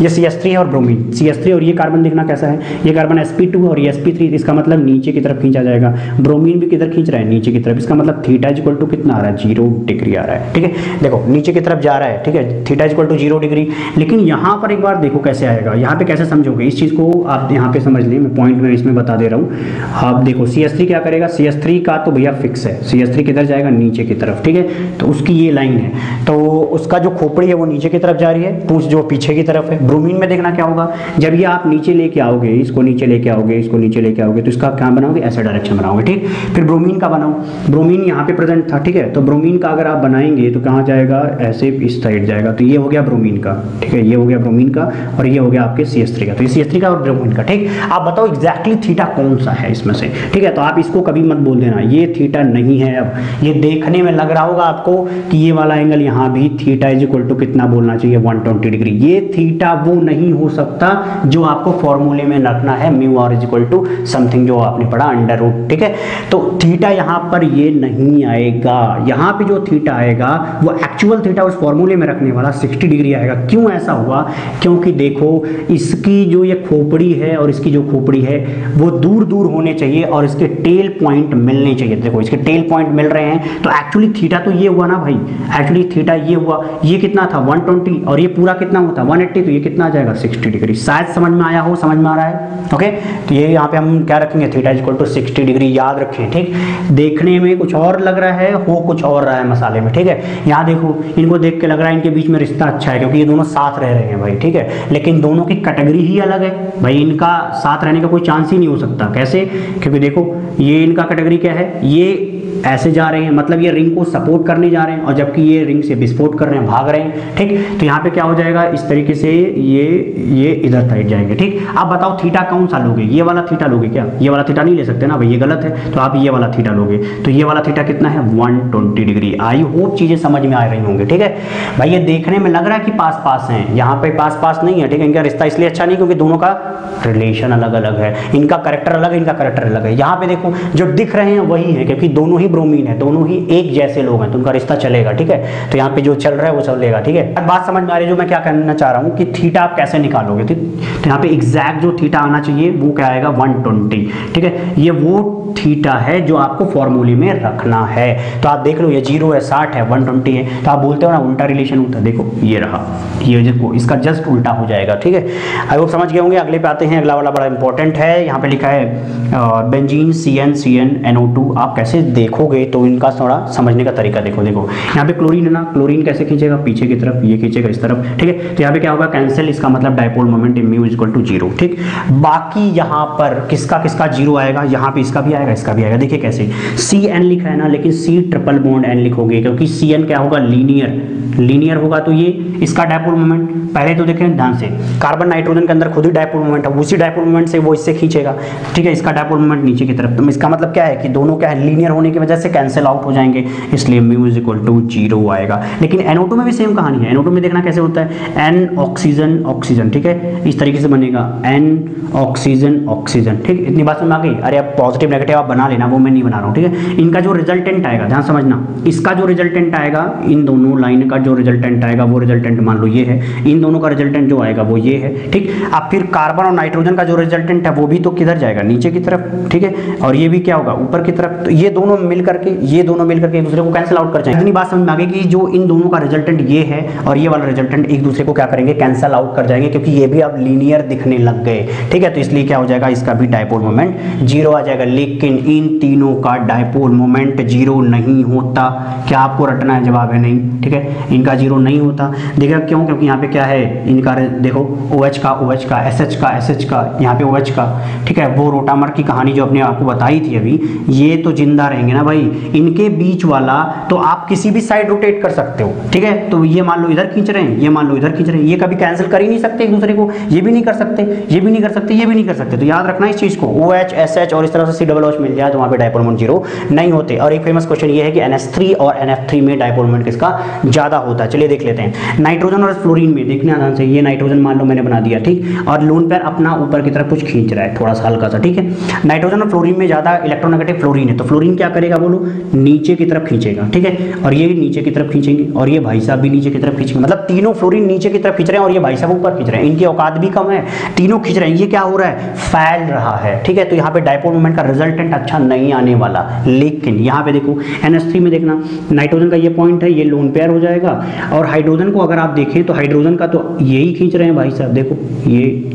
ये CH3 है और ब्रोमीन, CH3 और ये कार्बन देखना कैसा है, ये कार्बन sp2 और ये sp3, इसका मतलब नीचे की तरफ खींचा जाएगा। ब्रोमीन भी किधर खींच रहा है, नीचे की तरफ, इसका मतलब थीटा इक्वल टू कितना आ रहा है, 0 डिग्री आ रहा है, ठीक है। देखो नीचे की तरफ जा रहा है, ठीक है, थीटा इक्वल टू 0 डिग्री। लेकिन यहाँ पर एक बार देखो कैसे आएगा, यहाँ पे कैसे समझोगे इस चीज को, आप यहाँ पे समझ लें, मैं पॉइंट में इसमें बता दे रहा हूँ। आप देखो CH3 क्या करेगा, CH3 का तो भैया फिक्स है, CH3 किधर जाएगा, नीचे की तरफ, ठीक है। तो उसकी ये लाइन है, तो उसका जो खोपड़ी है वो नीचे की तरफ जा रही है, पूंछ जो पीछे की तरफ है। ब्रोमीन में देखना क्या होगा, जब ये आप नीचे लेके आओगे, इसको नीचे लेके आओगे, इसको नीचे लेके आओगे, तो इसका क्या बनाओगे, ऐसा डायरेक्शन बनाओगे, ठीक। फिर ब्रोमीन का बनाओ, ब्रोमीन यहाँ पे प्रेजेंट था, ठीक है, तो ब्रोमीन का अगर आप बनाएंगे तो कहाँ जाएगा, ऐसे इस साइड जाएगा, तो ये हो गया ब्रोमीन का, ठीक है, ये हो गया ब्रोमीन का, और ये हो गया आपके CH3 का, तो ये CH3 का और ब्रोमीन का, ठीक। आप बताओ एग्जैक्टली थीटा कौन सा है इसमें से, ठीक है। तो आप इसको कभी मत बोल देना ये थीटा नहीं है। अब ये देखने में लग रहा होगा आपको कि ये वाला एंगल यहाँ भी थीटा इज इक्वल टू कितना बोलना चाहिए, 120 डिग्री। ये थीटा वो नहीं हो सकता जो आपको फॉर्मूले में रखना है, mu R is equal to something जो आपने पढ़ा अंडर रूट, ठीक है। तो थीटा यहाँ पर ये नहीं आएगा, यहाँ पे जो थीटा आएगा वो एक्चुअल थीटा उस फॉर्मूले में रखने वाला 60 डिग्री आएगा। क्यों ऐसा हुआ, क्योंकि देखो इसकी जो ये खोपड़ी है और इसकी जो खोपड़ी है वो दूर दूर होने चाहिए और इसके टेल पॉइंट मिलने चाहिए। देखो इसके टेल पॉइंट मिल रहे हैं, तो एक्चुअली थीटा तो ये हुआ ना भाई, एक्चुअली थीटा ये हुआ, ये कितना था 120 और ये पूरा कितना होता 180, तो ये कितना आ जाएगा 60 डिग्री। शायद समझ में आया हो, समझ में आ रहा है। ओके, तो ये यहाँ पे हम क्या रखेंगे, theta is equal to 60 degree याद रखें। ठीक, देखने में कुछ और लग रहा है, हो कुछ और रहा है मसाले में। ठीक है, यहाँ देखो इनको देख के लग रहा है इनके बीच में रिश्ता अच्छा है क्योंकि ये दोनों साथ रह रहे हैं भाई। ठीक है, लेकिन दोनों की कैटेगरी ही अलग है भाई, इनका साथ रहने का कोई चांस ही नहीं हो सकता। कैसे, क्योंकि देखो ये इनका कैटेगरी क्या है, ये ऐसे जा रहे हैं, मतलब ये रिंग को सपोर्ट करने जा रहे हैं और जबकि ये रिंग से विस्फोट कर रहे हैं, भाग रहे हैं। ठीक, तो यहाँ पे क्या हो जाएगा, इस तरीके से ये इधर साइड जाएंगे। ठीक, आप बताओ थीटा कौन सा लोगे, ये वाला थीटा लोगे क्या, ये वाला थीटा नहीं ले सकते ना भाई, ये गलत है, तो आप ये वाला थीटा लोगे। तो ये वाला थीटा कितना है 120 डिग्री। आई होप चीजें समझ में आ रही होंगी। ठीक है भाई, ये देखने में लग रहा है कि पास पास हैं, यहाँ पे पास पास नहीं है। ठीक है, इनका रिश्ता इसलिए अच्छा नहीं क्योंकि दोनों का रिलेशन अलग अलग है, इनका करेक्टर अलग है, इनका करेक्टर अलग है। यहाँ पे देखो जो दिख रहे हैं वही है क्योंकि दोनों ही ब्रोमीन है, दोनों ही एक जैसे लोग हैं, तो उनका रिश्ता चलेगा। ठीक है, तो यहाँ पे जो चल रहा है वो चलेगा। ठीक है, बात समझ में आ रही है जो मैं क्या कहना चाह रहा हूँ कि थीटा आप कैसे निकालोगे। तो यहाँ पे एग्जैक्ट जो थीटा आना चाहिए वो क्या आएगा 120। ठीक है, ये वो थीटा है जो आपको फॉर्मूले में रखना है। तो आप देख लो ये 0 है, 60 है, 120 है, तो आप बोलते हो ना उल्टा रिलेशन होता है। देखो ये रहा, ये देखो इसका जस्ट उल्टा हो जाएगा। ठीक है, आई होप समझ गए होंगे। अगले पे आते हैं, अगला वाला बड़ा इंपॉर्टेंट है। यहाँ पे लिखा है बेंजीन CnCnNO2। आप कैसे देखोगे तो इनका थोड़ा समझने का तरीका देखो। देखो यहाँ पे क्लोरीन है ना, क्लोरीन कैसे खींचेगा पीछे की तरफ, ये खींचेगा इस तरफ। ठीक है, तो यहाँ पे क्या होगा कैंसिल, इसका मतलब dipole moment mu is equal to 0। ठीक, बाकी यहाँ पर किसका किसका 0 आएगा, यहाँ पे इसका भी आएगा, इसका भी आएगा। देखिए कैसे, Cn लिखा है ना, लेकिन C ट्रिपल बॉन्ड N लिखोगे क्योंकि Cn क्या होगा लीनियर होगा, तो ये इसका डायपोल मोमेंट पहले तो देखें ध्यान से, कार्बन नाइट्रोजन के अंदर खुद ही डायपोल मोमेंट है, उसी डायपोल मोमेंट से वो इससे खींचेगा। ठीक है, इसका डायपोल मोमेंट नीचे की तरफ, तो इसका मतलब क्या है कि दोनों क्या है लीनियर होने की वजह से कैंसिल आउट हो जाएंगे, इसलिए म्यू इज इक्वल टू 0 आएगा। लेकिन NO2 में भी सेम कहानी है। NO2 में देखना कैसे होता है, N ऑक्सीजन ऑक्सीजन। ठीक है, इस तरीके से बनेगा N ऑक्सीजन ऑक्सीजन। ठीक, इतनी बात समझ में आ गई। अरे अब पॉजिटिव नेगेटिव आप बना लेना, वो मैं नहीं बना रहा हूँ। ठीक है, इनका जो रिजल्टेंट आएगा ध्यान समझना, इसका जो रिजल्टेंट आएगा, इन दोनों लाइन का जो रिजल्टेंट आएगा वो रिजल्टेंट मान लो ये है, इन दोनों का रिजल्टेंट जो आएगा वो ये है। ठीक, अब फिर कार्बन और नाइट्रोजन का जो रिजल्टेंट है वो भी तो किधर जाएगा, नीचे की तरफ। ठीक है, और ये भी क्या होगा ऊपर की तरफ। तो ये दोनों मिल करके एक दूसरे को कैंसिल आउट कर जाएंगे। इतनी बात समझ में आ गई कि जो इन दोनों का रिजल्टेंट ये है और ये वाला रिजल्टेंट एक दूसरे को क्या करेंगे, कैंसिल आउट कर जाएंगे क्योंकि ये भी अब लीनियर दिखने लग गए। ठीक है, तो इसलिए क्या हो जाएगा, इसका भी डायपोल मोमेंट 0 आ जाएगा। लेकिन इन तीनों का डायपोल मोमेंट 0 नहीं होता। क्या आपको रटना है, जवाब है नहीं। ठीक है, इनका 0 नहीं होता। देखिए क्यों, क्योंकि यहाँ पे क्या है, इनका देखो OH का SH का यहाँ पे OH का। ठीक है, वो रोटामर की कहानी जो अपने आपको बताई थी अभी, ये तो जिंदा रहेंगे ना भाई। इनके बीच वाला तो आप किसी भी साइड रोटेट कर सकते हो। ठीक है, तो ये मान लो इधर खींच रहे हैं, ये मान लो इधर खींच रहे हैं, ये कभी कैंसिल कर ही नहीं सकते एक दूसरे को, ये भी नहीं कर सकते, ये भी नहीं कर सकते, ये भी नहीं कर सकते। तो याद रखना इस चीज को, OH SH और इस तरह से COOH मिल जाए तो वहाँ पे डायपोल मोमेंट 0 नहीं होते। और एक फेमस क्वेश्चन ये है कि NH3 और NF3 में डायपोल मोमेंट किसका ज्यादा होता है। चलिए देख लेते हैं। नाइट्रोजन और फ्लोरीन में देखना ध्यान से, ये नाइट्रोजन मान लो मैंने बना दिया। ठीक, और लोन पेयर अपना ऊपर की तरफ कुछ खींच रहा है थोड़ा सा हल्का सा। ठीक है, नाइट्रोजन और फ्लोरीन में ज्यादा इलेक्ट्रोनेगेटिव फ्लोरीन है, तो फ्लोरीन क्या करेगा बोलो, नीचे की तरफ खींचेगा। ठीक है, और ये नीचे की तरफ खींचेंगे और ये भाई साहब भी नीचे की तरफ खींचेंगे। मतलब तीनों फ्लोरीन नीचे की तरफ खींच रहे हैं और ये भाई साहब ऊपर खींच रहे हैं। इनकी औकात भी कम है, तीनों खींच रहे हैं। ये क्या हो रहा है, फैल रहा है। ठीक है, तो यहाँ पे डायपोल मोमेंट का रिजल्टेंट अच्छा नहीं आने वाला। लेकिन यहाँ पे देखो NH3 में देखना, नाइट्रोजन का ये पॉइंट है, ये लोन पेयर हो जाएगा। और हाइड्रोजन को अगर आप देखें तो हाइड्रोजन का तो यही खींच रहे हैं भाई साहब, देखो ये,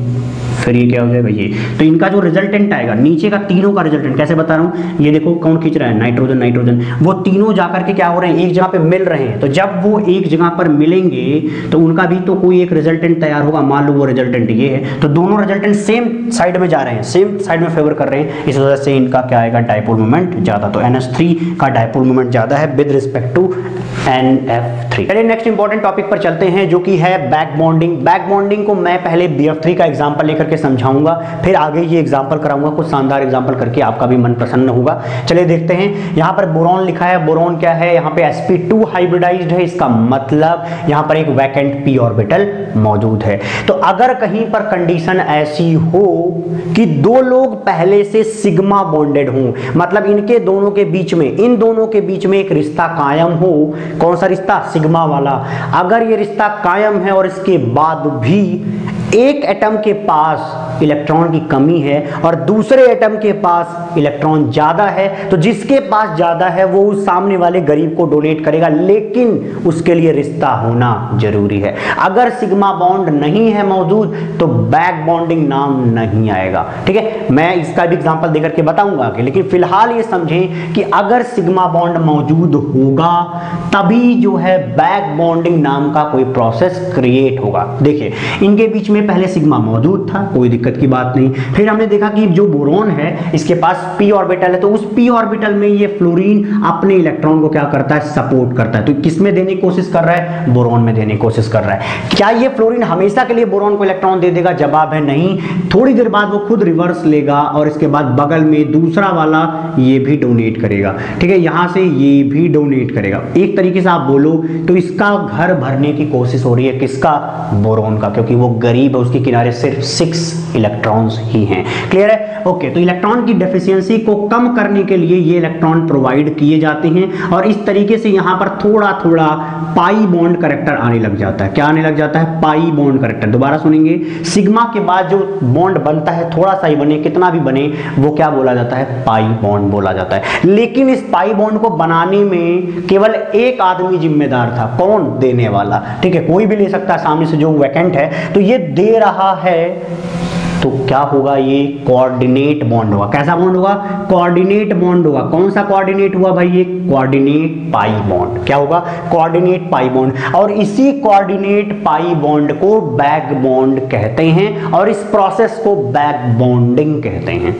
फिर ये क्या हो जाएगा ये। तो इनका जो रिजल्टेंट आएगा नीचे का, तीनों का रिजल्टेंट कैसे बता रहा हूँ, ये देखो कौन खींच रहा है, नाइट्रोजन। वो तीनों जाकर के क्या हो रहे हैं, एक जगह पे मिल रहे हैं। तो जब वो एक जगह पर मिलेंगे तो उनका भी तो कोई एक रिजल्टेंट तैयार होगा। मान लो वो रिजल्टेंट ये है, तो दोनों रिजल्टेंट सेम साइड में जा रहे हैं, सेम साइड में फेवर कर रहे हैं, इस वजह से इनका क्या आएगा, डायपोल मोमेंट ज्यादा। तो NH3 का डायपोल मोमेंट ज्यादा है विद रिस्पेक्ट टू NF3। चलिए नेक्स्ट इंपॉर्टेंट टॉपिक पर चलते हैं जो कि है बैक बॉन्डिंग। बैक बॉन्डिंग को मैं पहले BF3 का एग्जांपल लेकर के समझाऊंगा, फिर आगे ये एग्जांपल कराऊंगा, कुछ शानदार एग्जांपल करके आपका भी मन प्रसन्न होगा। चलिए देखते हैं। यहाँ पर बोरॉन लिखा है, बोरॉन क्या है, यहाँ पे sp2 हाइब्रिडाइज्ड है, इसका मतलब यहाँ पर एक वैकेंट p ऑर्बिटल मौजूद है। तो अगर कहीं पर कंडीशन ऐसी हो कि दो लोग पहले से सिग्मा बॉन्डेड हों, मतलब इनके दोनों के बीच में, इन दोनों के बीच में एक रिश्ता कायम हो, कौन सा रिश्ता, सिग्मा वाला। अगर ये रिश्ता कायम है और इसके बाद भी एक एटम के पास इलेक्ट्रॉन की कमी है और दूसरे एटम के पास इलेक्ट्रॉन ज्यादा है, तो जिसके पास ज्यादा है वो उस सामने वाले गरीब को डोनेट करेगा, लेकिन उसके लिए रिश्ता होना जरूरी है। अगर सिग्मा बॉन्ड नहीं है मौजूद तो बैक बॉन्डिंग नाम नहीं आएगा। ठीक है, मैं इसका भी एग्जांपल देकर के बताऊंगा आगे, लेकिन फिलहाल ये समझें कि अगर सिग्मा बॉन्ड मौजूद होगा तभी जो है बैक बॉन्डिंग नाम का कोई प्रोसेस क्रिएट होगा। देखिए, इनके बीच में पहले सिग्मा मौजूद था, कोई दिक्कत की बात नहीं। फिर हमने देखा कि जो बोरॉन है इसके पास p ऑर्बिटल है, तो उस p ऑर्बिटल में ये फ्लोरीन अपने इलेक्ट्रॉन को क्या करता है, सपोर्ट करता है। तो किस में देने की कोशिश कर रहा है, बोरॉन में देने की कोशिश कर रहा है। क्या ये फ्लोरीन हमेशा के लिए बोरॉन को इलेक्ट्रॉन दे देगा, जवाब है नहीं। थोड़ी देर बाद वो खुद रिवर्स लेगा और इसके बाद बगल में दूसरा वाला ये भी डोनेट करेगा। ठीक है, यहां से ये भी डोनेट करेगा। एक तरीके से आप बोलो तो इसका घर भरने की कोशिश हो रही है, किसका, बोरॉन का, क्योंकि वो गरीब है, उसके किनारे सिर्फ 6 इलेक्ट्रॉन्स ही हैं। क्लियर है? ओके, तो इलेक्ट्रॉन की डेफिशिएंसी को कम करने के लिए ये इलेक्ट्रॉन प्रोवाइड किए जाते हैं और इस तरीके से यहां पर थोड़ा थोड़ा पाई बॉन्ड कैरेक्टर आने लग जाता है। क्या आने लग जाता है, पाई बॉन्ड कैरेक्टर। दोबारा सुनेंगे, सिग्मा के बाद जो बॉन्ड बनता है थोड़ा सा ही बने, कितना भी बने, वो क्या बोला जाता है, पाई बॉन्ड बोला जाता है। लेकिन इस पाई बॉन्ड को बनाने में केवल एक आदमी जिम्मेदार था, कौन, देने वाला। ठीक है, कोई भी ले सकता है सामने से जो वैकेंट है, तो ये दे रहा है तो क्या होगा, ये कोऑर्डिनेट बॉन्ड होगा। कैसा बॉन्ड होगा, कोऑर्डिनेट बॉन्ड होगा। कौन सा कोऑर्डिनेट हुआ भाई, ये कोऑर्डिनेट पाई बॉन्ड। क्या होगा, कोऑर्डिनेट पाई बॉन्ड। और इसी कोऑर्डिनेट पाई बॉन्ड को बैक बॉन्ड कहते हैं और इस प्रोसेस को बैक बॉन्डिंग कहते हैं।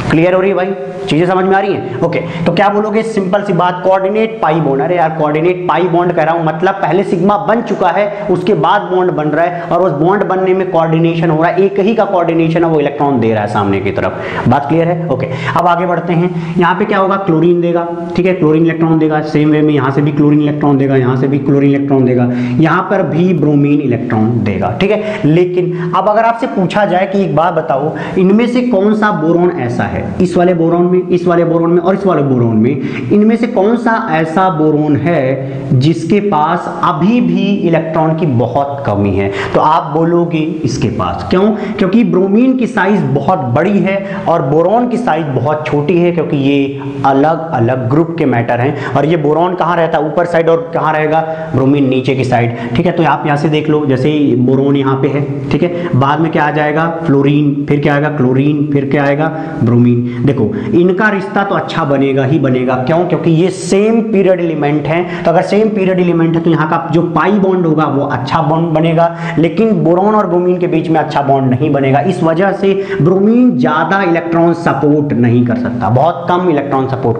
क्लियर हो रही है भाई, चीजें समझ में आ रही हैं? ओके, तो क्या बोलोगे, सिंपल सी बात, कोऑर्डिनेट पाई बॉन्ड। अरे यार, कोऑर्डिनेट पाई बॉन्ड कह रहा हूं, मतलब पहले सिग्मा बन चुका है, उसके बाद बॉन्ड बन रहा है और उस बॉन्ड बनने में कोऑर्डिनेशन हो रहा है, एक ही का कोऑर्डिनेशन है, वो इलेक्ट्रॉन दे रहा है सामने की तरफ। बात क्लियर है? ओके, अब आगे बढ़ते हैं। यहां पे क्या होगा, क्लोरीन देगा। ठीक है, क्लोरीन इलेक्ट्रॉन देगा। सेम वे में यहां से भी क्लोरीन इलेक्ट्रॉन देगा, यहां से भी क्लोरीन इलेक्ट्रॉन देगा, यहां पर भी ब्रोमीन इलेक्ट्रॉन देगा। ठीक है, लेकिन अब अगर आपसे पूछा जाए कि एक बात बताओ, इनमें से कौन सा बोरॉन ऐसा है, इस वाले बोरॉन में, इस वाले बोरॉन में और इस वाले बोरॉन में, इनमें से कौन सा ऐसा बोरॉन है जिसके पास अभी भी इलेक्ट्रॉन की बहुत कमी है? तो आप बोलोगे इसके पास। क्यों? क्योंकि ब्रोमीन की साइज बहुत बड़ी है और बोरॉन की साइज बहुत छोटी है, क्योंकि ये अलग अलग ग्रुप के मैटर हैं। और ये बोरॉन कहाँ रहता है, ऊपर साइड, और कहाँ रहेगा, ब्रोमीन नीचे की साइड। ठीक है, तो आप यहाँ से देख लो, जैसे बोरॉन यहाँ पे है, ठीक है, बाद में क्या आ जाएगा, फ्लोरीन, फिर क्या आएगा, क्लोरीन, फिर क्या आएगा, ब्रोमीन। देखो, इनका रिश्ता तो अच्छा बनेगा ही बनेगा। क्यों? क्योंकि ये सेम पीरियड एलिमेंट हैं। तो अगर सेम पीरियड एलिमेंट है तो यहाँ का जो पाई बॉन्ड होगा वो अच्छा बॉन्ड बनेगा, लेकिन बोरॉन और ब्रोमीन के बीच में अच्छा बॉन्ड नहीं बनेगा। इस वजह से ब्रोमीन ज्यादा इलेक्ट्रॉन सपोर्ट नहीं कर सकता, बहुत कम इलेक्ट्रॉन सपोर्ट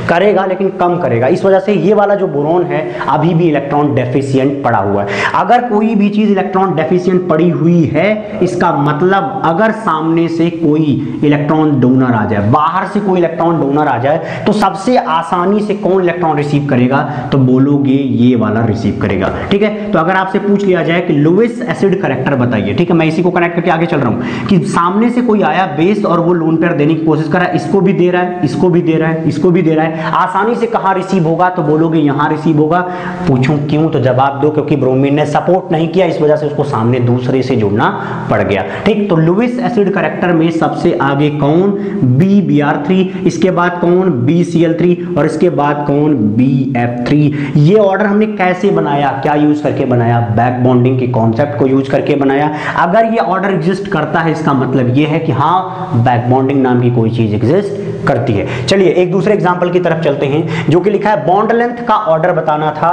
करेगा लेकिन कम करेगा। इस वजह से ये वाला जो बोरॉन है अभी भी इलेक्ट्रॉन डेफिशिएंट पड़ा हुआ है। अगर कोई भी चीज इलेक्ट्रॉन डेफिशिएंट पड़ी हुई है, इसका मतलब अगर सामने से कोई इलेक्ट्रॉन डोनर आ जाए, बाहर से कोई इलेक्ट्रॉन डोनर आ जाए, तो सबसे आसानी से कौन इलेक्ट्रॉन रिसीव करेगा, तो बोलोगे ये वाला रिसीव करेगा। ठीक है, तो अगर आपसे पूछ लिया जाए कि लुईस एसिड कैरेक्टर बताइए, ठीक है, मैं इसी को कनेक्ट करके आगे चल रहा हूं कि सामने से कोई आया बेस और वो लोन पेयर देने की कोशिश कर रहा है, इसको भी दे रहा है, इसको भी दे रहा है, इसको भी दे रहा है, आसानी से कहां रिसीव होगा, तो बोलोगे यहां रिसीव होगा। पूछूं क्यों, तो जवाब दो, क्योंकि ब्रोमीन ने सपोर्ट नहीं किया, इस वजह से उसको सामने दूसरे से जुड़ना पड़ गया। ठीक, तो लुईस एसिड कैरेक्टर में सबसे आगे कौन, BBr3, इसके बाद कौन, BCl3 और इसके बाद कौन, BF3। ये ऑर्डर हमने कैसे बनाया, क्या यूज करके बनाया, बैक बॉन्डिंग के कॉन्सेप्ट को यूज करके बनाया। अगर ये ऑर्डर एग्जिस्ट करता है इसका मतलब ये है कि हाँ, बैक बॉन्डिंग नाम की कोई चीज एग्जिस्ट करती है। चलिए एक दूसरे एग्जांपल की तरफ चलते हैं, जो कि लिखा है बॉन्ड लेंथ का ऑर्डर बताना था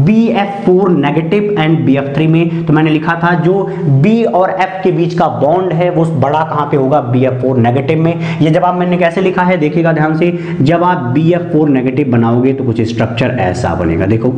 BF4 नेगेटिव एंड BF3 में। तो मैंने लिखा था जो B और F के बीच का बॉन्ड है वो बड़ा कहां पे होगा, BF4 नेगेटिव में। ये जवाब मैंने कैसे लिखा है, देखिएगा ध्यान से, जब आप BF4 नेगेटिव बनाओगे तो कुछ स्ट्रक्चर ऐसा बनेगा। देखो,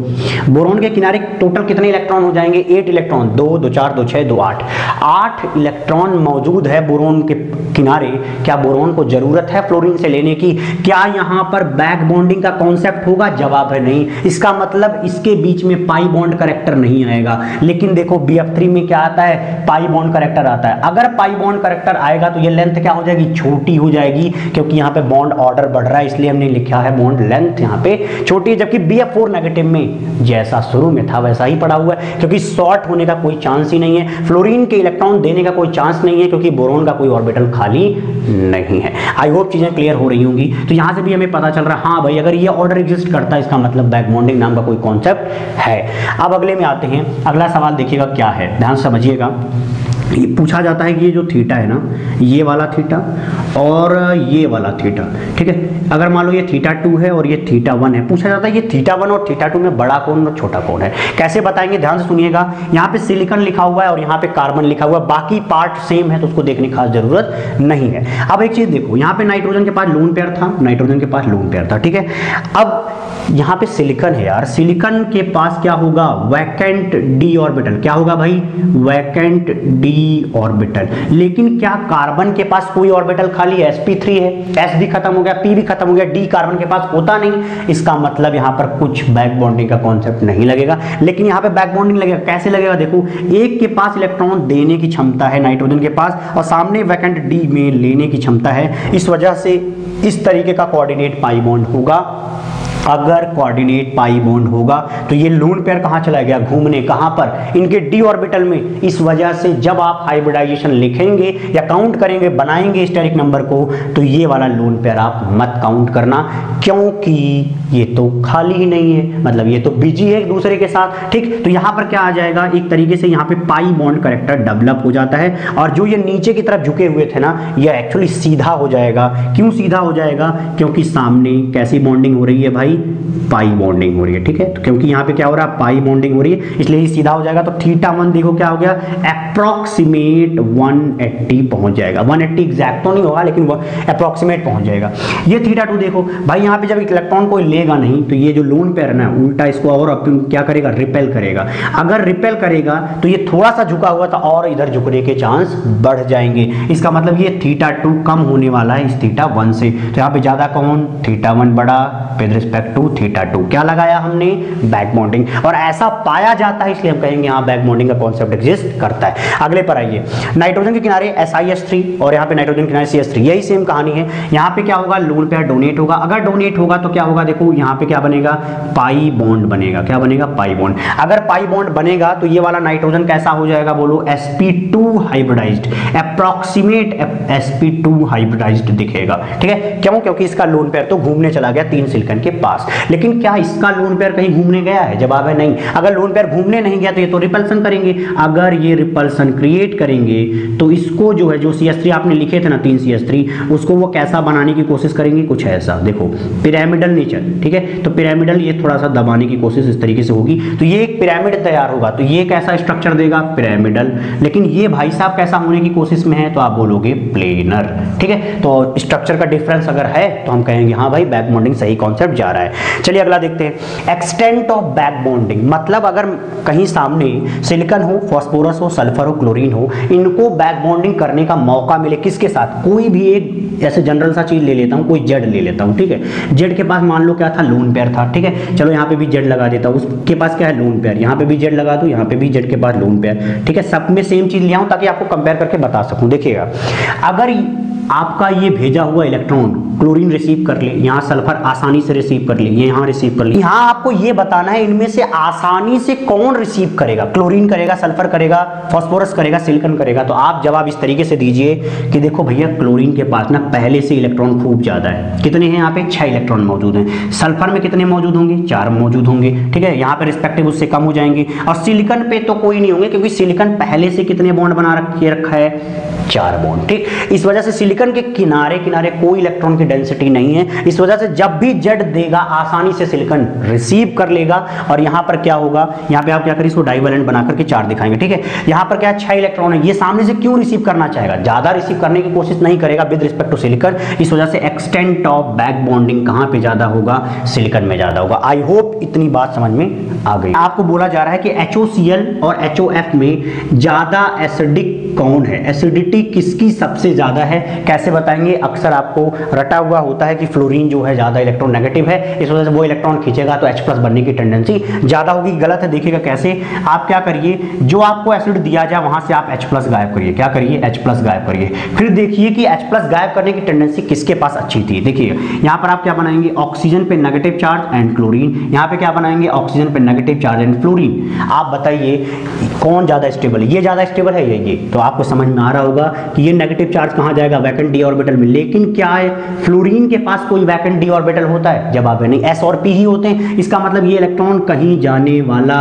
बोरॉन के किनारे टोटल कितने इलेक्ट्रॉन हो जाएंगे, 8 इलेक्ट्रॉन, 2 2 4 2 6 2 8, 8 इलेक्ट्रॉन मौजूद है बोरॉन के किनारे। क्या बोरॉन को जरूरत है फ्लोरीन से लेने की, क्या यहां पर बैक बॉन्डिंग का कॉन्सेप्ट होगा? जवाब है नहीं। इसका मतलब इसके बीच में पाई बॉन्ड करेक्टर नहीं आएगा। लेकिन देखो BF3 में क्या आता है? पाई बॉन्ड करेक्टर आता है। अगर पाई बॉन्ड करेक्टर आएगा तो ये लेंथ क्या हो जाएगी? छोटी हो जाएगी, क्योंकि यहां पे बॉन्ड ऑर्डर बढ़ रहा है, इसलिए हमने लिखा है बॉन्ड लेंथ यहां पे छोटी है। जबकि BF4 नेगेटिव में जैसा शुरू में था वैसा ही पड़ा हुआ है, क्योंकि शॉर्ट होने का कोई चांस ही नहीं है, फ्लोरीन के इलेक्ट्रॉन देने का कोई चांस नहीं है, क्योंकि बोरोन का कोई ऑर्बिटल खाली नहीं है। आई होप चीजें क्लियर हो रही होंगी। तो यहां से भी हमें पता चल रहा है हाँ भाई, अगर ये ऑर्डर एग्जिस्ट करता है इसका मतलब बैक बॉन्डिंग नाम का कोई कॉन्सेप्ट है। अब अगले में आते हैं। अगला सवाल देखिएगा क्या है, ध्यान से समझिएगा। ये पूछा जाता है कि ये जो थीटा है ना, ये वाला थीटा और ये वाला थीटा, ठीक है, अगर मान लो ये θ2 है और ये θ1 है, पूछा जाता है ये θ1 और θ2 में बड़ा कौन और छोटा कौन है। कैसे बताएंगे? ध्यान से सुनिएगा। यहाँ पे सिलिकॉन लिखा हुआ है और यहाँ पे कार्बन लिखा हुआ है, बाकी पार्ट सेम है तो उसको देखने की खास जरूरत नहीं है। अब एक चीज देखो, यहाँ पे नाइट्रोजन के पास लोन पेयर था, नाइट्रोजन के पास लोन पेयर था, ठीक है। अब यहाँ पे सिलिकॉन है यार, सिलिकॉन के पास क्या होगा? Vacant d orbital. क्या होगा भाई? Vacant d orbital. लेकिन क्या कार्बन के पास कोई ऑर्बिटल खाली है? sp3 है, s भी खत्म हो गया, p भी खत्म हो गया, d कार्बन के पास होता नहीं। इसका मतलब यहाँ पर कुछ बैक बॉन्डिंग का कॉन्सेप्ट नहीं लगेगा। लेकिन यहाँ पे बैक बॉन्डिंग लगेगा। कैसे लगेगा? देखो, एक के पास इलेक्ट्रॉन देने की क्षमता है नाइट्रोजन के पास, और सामने वैकेंट d में लेने की क्षमता है। इस वजह से इस तरीके का कोऑर्डिनेट पाई बॉन्ड होगा। अगर कोऑर्डिनेट पाई बॉन्ड होगा तो ये लोन पेयर कहां चला गया? घूमने। कहां पर? इनके d ऑर्बिटल में। इस वजह से जब आप हाइब्रिडाइजेशन लिखेंगे या काउंट करेंगे, बनाएंगे स्टेरिक नंबर को, तो ये वाला लोन पेयर आप मत काउंट करना, क्योंकि ये तो खाली ही नहीं है, मतलब ये तो बिजी है एक दूसरे के साथ, ठीक। तो यहां पर क्या आ जाएगा? एक तरीके से यहां पे पाई बॉन्ड करेक्टर डेवलप हो जाता है, और जो ये नीचे की तरफ झुके हुए थे ना, ये एक्चुअली सीधा हो जाएगा। क्यों सीधा हो जाएगा? क्योंकि सामने कैसी बॉन्डिंग हो रही है भाई? पाई बॉन्डिंग हो रही है, ठीक है। तो क्योंकि यहाँ पे क्या हो रहा है? पाई बॉन्डिंग हो रही है, इसलिए ये सीधा हो जाएगा। तो θ1 देखो क्या हो गया? अप्रॉक्सीमेट 180 पहुंच जाएगा। 180 एग्जैक्ट तो नहीं होगा, लेकिन वो अप्रॉक्सीमेट पहुंच जाएगा। ये θ2 देखो भाई, यहाँ पे जब इलेक्ट्रॉन कोई लेगा नहीं तो ये जो लोन पेयर ना उल्टा इसको और क्या करेगा? रिपेल करेगा। अगर रिपेल करेगा तो ये थोड़ा सा झुका हुआ था और इधर झुकने के चांस बढ़ जाएंगे। इसका मतलब ये θ2 कम होने वाला है इस θ1 से। तो यहाँ पे ज्यादा कौन? θ1 बड़ा विद रिस्पेक्ट टू θ2। क्या लगाया हमने? Back bonding. और ऐसा पाया जाता है, इसलिए हम कहेंगे हाँ बैक बॉन्डिंग का कॉन्सेप्ट एग्जिस्ट करता है। अगले पर आइए। नाइट्रोजन के किनारे SiS3 और यहाँ पे नाइट्रोजन के किनारे CH3, यही सेम कहानी है। यहाँ पे क्या होगा? लोन पेयर डोनेट होगा। अगर डोनेट होगा तो क्या होगा? देखो यहाँ पे क्या बनेगा? पाई बॉन्ड बनेगा। क्या बनेगा? Pi bond. अगर पाई बॉन्ड बनेगा तो ये वाला नाइट्रोजन कैसा हो जाएगा? बोलो, sp2 hybridised, approximate sp2 hybridised दिखेगा, ठीक है। क्यों? क्योंकि इसका लोन पेयर तो घूमने चला गया 3 सिलिकॉन के पास। लेकिन क्या इसका लोन पेयर कहीं घूमने गया है? जवाब है नहीं। अगर लोन पेयर घूमने नहीं गया तो ये तो रिपल्सन करेंगे। अगर ये रिपल्सन क्रिएट करेंगे तो इसको जो है, जो CH3 आपने लिखे थे ना 3 CH3, उसको वो कैसा बनाने की कोशिश करेंगे? कुछ ऐसा देखो, पिरामिडल नेचर, ठीक है। तो पिरामिडल ये थोड़ा सा दबाने की कोशिश इस तरीके से होगी, तो ये एक पिरामिड तैयार होगा। तो ये कैसा स्ट्रक्चर देगा? पिरामिडल। लेकिन ये भाई साहब कैसा होने की कोशिश में है? तो आप बोलोगे प्लेनर, ठीक है। तो स्ट्रक्चर का डिफरेंस अगर है तो हम कहेंगे हाँ भाई बैक बॉन्डिंग सही कॉन्सेप्ट जा रहा है। चलिए अगला देखते हैं। एक्सटेंट ऑफ बैक बॉन्डिंग, मतलब अगर कहीं सामने सिलिकॉन हो, फास्फोरस हो, सल्फर हो, क्लोरीन हो, इनको बैक बॉन्डिंग करने का मौका मिले, किसके साथ? कोई भी एक ऐसे जनरल सा चीज ले लेता हूं, कोई जेड ले लेता हूं, ठीक है। जेड के पास मान लो क्या था? लोन पेयर था, ठीक है। चलो यहाँ पे भी जेड लगा देता हूं, उसके पास क्या है? Lone pair. यहाँ पे भी जेड लगा दूं, यहाँ पे भी जेड के पास लोन पेयर, ठीक है। सब में सेम चीज ले आऊं ताकि आपको कंपेयर करके बता सकूं। देखिएगा, अगर आपका ये भेजा हुआ इलेक्ट्रॉन क्लोरीन रिसीव कर ले, यहाँ सल्फर आसानी से रिसीव कर ले, ये यहाँ रिसीव कर ले, यहाँ आपको ये बताना है इनमें से आसानी से कौन रिसीव करेगा? क्लोरीन करेगा, सल्फर करेगा, फास्फोरस करेगा, सिलिकॉन करेगा? तो आप जवाब इस तरीके से दीजिए कि देखो भैया, क्लोरीन के पास ना पहले से इलेक्ट्रॉन खूब ज्यादा है। कितने हैं यहाँ पे? 6 इलेक्ट्रॉन मौजूद हैं। सल्फर में कितने मौजूद होंगे? 4 मौजूद होंगे, ठीक है। यहाँ पे रिस्पेक्टिव उससे कम हो जाएंगे। और सिलिकॉन पे तो कोई नहीं होंगे, क्योंकि सिलिकॉन पहले से कितने बॉन्ड बना रखा है? 4 बॉन्ड, ठीक। इस वजह से सिलिकॉन के किनारे किनारे कोई इलेक्ट्रॉन की डेंसिटी नहीं है। इस वजह से जब भी जेड देगा आसानी से सिलिकॉन रिसीव कर लेगा। और यहां पर क्या होगा? यहां पे आप क्या करें? इसको डाइवेलेंट बना करके 4 दिखाएंगे, ठीक है। यहां पर क्या 6 इलेक्ट्रॉन है, ये सामने से क्यों रिसीव करना चाहेगा? ज्यादा रिसीव करने की कोशिश नहीं करेगा विद रिस्पेक्ट टू सिलिकॉन। इस वजह से एक्सटेंट ऑफ बैक बॉन्डिंग कहां पे ज्यादा होगा? सिलिकॉन में ज्यादा होगा। आई होप इतनी बात समझ में आ गई। आपको बोला जा रहा है कि HOCl और HOF में ज्यादा एसिडिक कौन है? एसिडिटी स्टेबिलिटी किसकी सबसे ज्यादा है, कैसे बताएंगे? अक्सर आपको रटा हुआ होता है कि फ्लोरीन जो है ज्यादा इलेक्ट्रोनेगेटिव है, इस वजह से वो इलेक्ट्रॉन खींचेगा तो H+ बनने की टेंडेंसी ज्यादा होगी। गलत है, देखिएगा कैसे। आप क्या करिए, जो आपको एसिड दिया जाए वहां से आप H+ गायब करिए। क्या करिए? H+ गायब करिए। फिर देखिए कि H+ गायब करने की टेंडेंसी किसके पास अच्छी थी। देखिए यहां पर आप क्या बनाएंगे, ऑक्सीजन पे नेगेटिव चार्ज एंड क्लोरीन, यहां पे क्या बनाएंगे, ऑक्सीजन पे नेगेटिव चार्ज एंड फ्लोरीन। आप बताइए कौन ज्यादा स्टेबल है? ये ज्यादा स्टेबल है ये। तो आपको समझ में आ रहा होगा कि ये नेगेटिव चार्ज कहां जाएगा, वैकेंट डी ऑर्बिटल में। लेकिन क्या है, फ्लोरीन के पास कोई वैकेंट डी ऑर्बिटल होता है? जवाब है नहीं, S और P ही होते हैं। इसका मतलब ये इलेक्ट्रॉन कहीं जाने वाला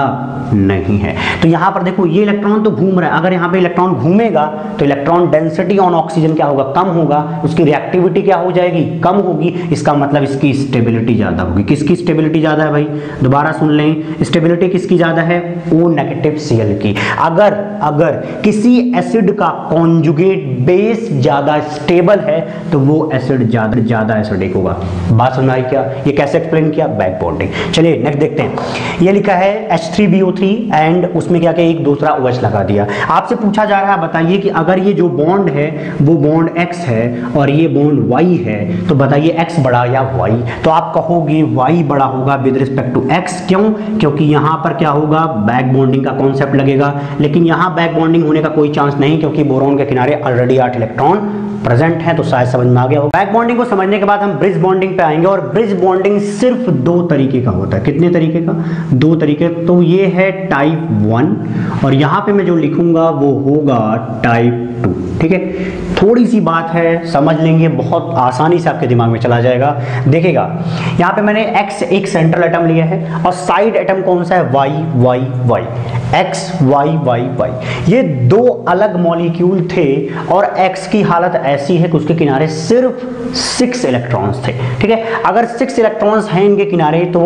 नहीं है। तो यहां पर देखो ये इलेक्ट्रॉन तो घूम रहा है, अगर यहां पे इलेक्ट्रॉन घूमेगा तो इलेक्ट्रॉन डेंसिटी ऑन ऑक्सीजन क्या होगा, कम होगा, उसकी रिएक्टिविटी क्या हो जाएगी, कम होगी। इसका मतलब इसकी स्टेबिलिटी ज्यादा होगी। किसकी स्टेबिलिटी ज्यादा है भाई? दोबारा सुन लें, स्टेबिलिटी किसकी ज्यादा है? O नेगेटिव Cl की। अगर किसी एसिड का कॉन्जुगेट बेस ज्यादा स्टेबल है तो वो एसिड ज्यादा एसिडिक होगा। बात समझ आई क्या? ये कैसे एक्सप्लेन किया? Back bonding. चलिए नेक्स्ट देखते हैं। ये लिखा है H3BO3 एंड उसमें क्या एक दूसरा OH लगा दिया। आपसे पूछा जा रहा है बताइए कि अगर ये जो बॉन्ड है वो बॉन्ड X है और ये बॉन्ड Y है, तो बताइए X बड़ा या Y? तो आप कहोगे Y बड़ा होगा विद रिस्पेक्ट टू X। क्यों? क्योंकि यहां पर क्या होगा, बैक बॉन्डिंग का कॉन्सेप्ट लगेगा। लेकिन यहां बैक बॉन्डिंग होने का कोई चांस नहीं, क्योंकि बोरॉन के किनारे ऑलरेडी 8 इलेक्ट्रॉन प्रेजेंट है। तो शायद समझ में आ गया हो। बैक बॉन्डिंग को समझने के बाद हम ब्रिज बॉन्डिंग पे आएंगे। और ब्रिज बॉन्डिंग सिर्फ 2 तरीके का होता है। कितने तरीके का? 2 तरीके। तो ये है टाइप 1 और यहां पे मैं जो लिखूंगा वो होगा टाइप 2। ठीक है, थोड़ी सी बात है, समझ लेंगे, बहुत आसानी से आपके दिमाग में चला जाएगा। देखिएगा यहां पे मैंने X एक सेंट्रल एटम लिया है और साइड एटम कौन सा है? Y Y Y। X Y Y Y, ये 2 अलग मॉलिक्यूल थे और X की हालत ऐसी है कि उसके किनारे सिर्फ 6 इलेक्ट्रॉन्स थे। ठीक है, अगर 6 इलेक्ट्रॉन्स हैं इनके किनारे तो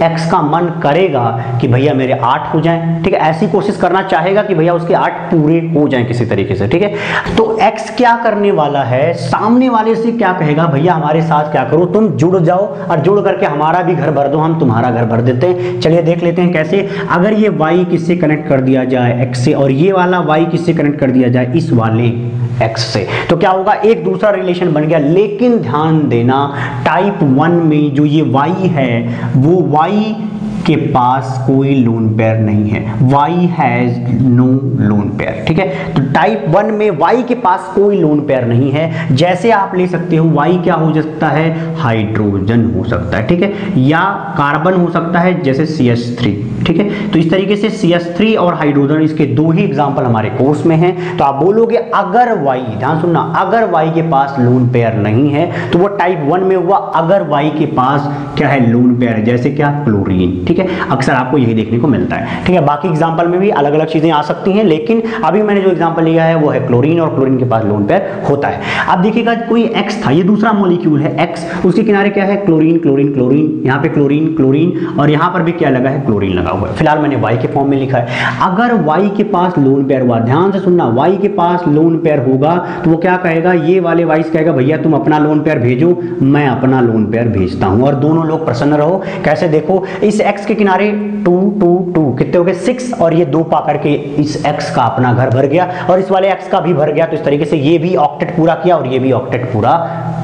X का मन करेगा कि भैया मेरे 8 हो जाएं। ठीक है, ऐसी कोशिश करना चाहेगा कि भैया उसके 8 पूरे हो जाएं किसी तरीके से। ठीक है, तो X क्या करने वाला है, सामने वाले से क्या कहेगा, भैया हमारे साथ क्या करो, तुम जुड़ जाओ और जुड़ करके हमारा भी घर भर दो, हम तुम्हारा घर भर देते हैं। चलिए देख लेते हैं कैसे। अगर ये Y किससे कनेक्ट कर दिया जाए, X से, और ये वाला Y किससे कनेक्ट कर दिया जाए, इस वाले X से, तो क्या होगा, एक दूसरा रिलेशन बन गया। लेकिन ध्यान देना टाइप 1 में जो ये Y है वो Y के पास कोई लोन पेयर नहीं है। Y has no lone pair. ठीक है, तो टाइप 1 में Y के पास कोई लोन पेयर नहीं है। जैसे आप ले सकते हो Y क्या हो सकता है, हाइड्रोजन हो सकता है। ठीक है, या कार्बन हो सकता है जैसे CH3। ठीक है, तो इस तरीके से CH3 और हाइड्रोजन, इसके 2 ही एग्जांपल हमारे कोर्स में हैं। तो आप बोलोगे अगर Y, ध्यान सुनना, अगर Y के पास लोन पेयर नहीं है तो वो टाइप 1 में हुआ। अगर Y के पास क्या है, लोन पेयर है, जैसे क्या, क्लोरीन। ठीक है, अक्सर आपको यही देखने को मिलता है। ठीक है, बाकी एग्जांपल में भी अलग अलग चीजें आ सकती हैं, लेकिन अभी मैंने जो एग्जांपल लिया है वो है क्लोरीन, और क्लोरीन के पास लोन पेयर होता है। अब देखिएगा कोई X था, ये दूसरा मॉलिक्यूल है X, उसके किनारे क्या है, क्लोरीन क्लोरीन क्लोरीन, यहाँ पे क्लोरीन क्लोरीन, और यहाँ पर भी क्या लगा है, क्लोरीन लगा हुआ है। फिलहाल मैंने Y के फॉर्म में लिखा है। अगर Y के पास लोन पेयर हुआ, ध्यान से सुनना, Y के पास लोन पेयर होगा तो वो क्या कहेगा, ये वाले Y कहेगा भैया तुम अपना लोन पेयर भेजो, मैं अपना लोन पेयर भेजता हूं, और दोनों लोग प्रसन्न रहो। कैसे, देखो इस X के किनारे 2 2 2 कितने हो गए, 6, और ये 2 पा करके इस X का अपना घर भर गया और इस वाले X का भी भर गया। तो इस तरीके से ये भी ऑक्टेट पूरा किया और ये भी ऑक्टेट पूरा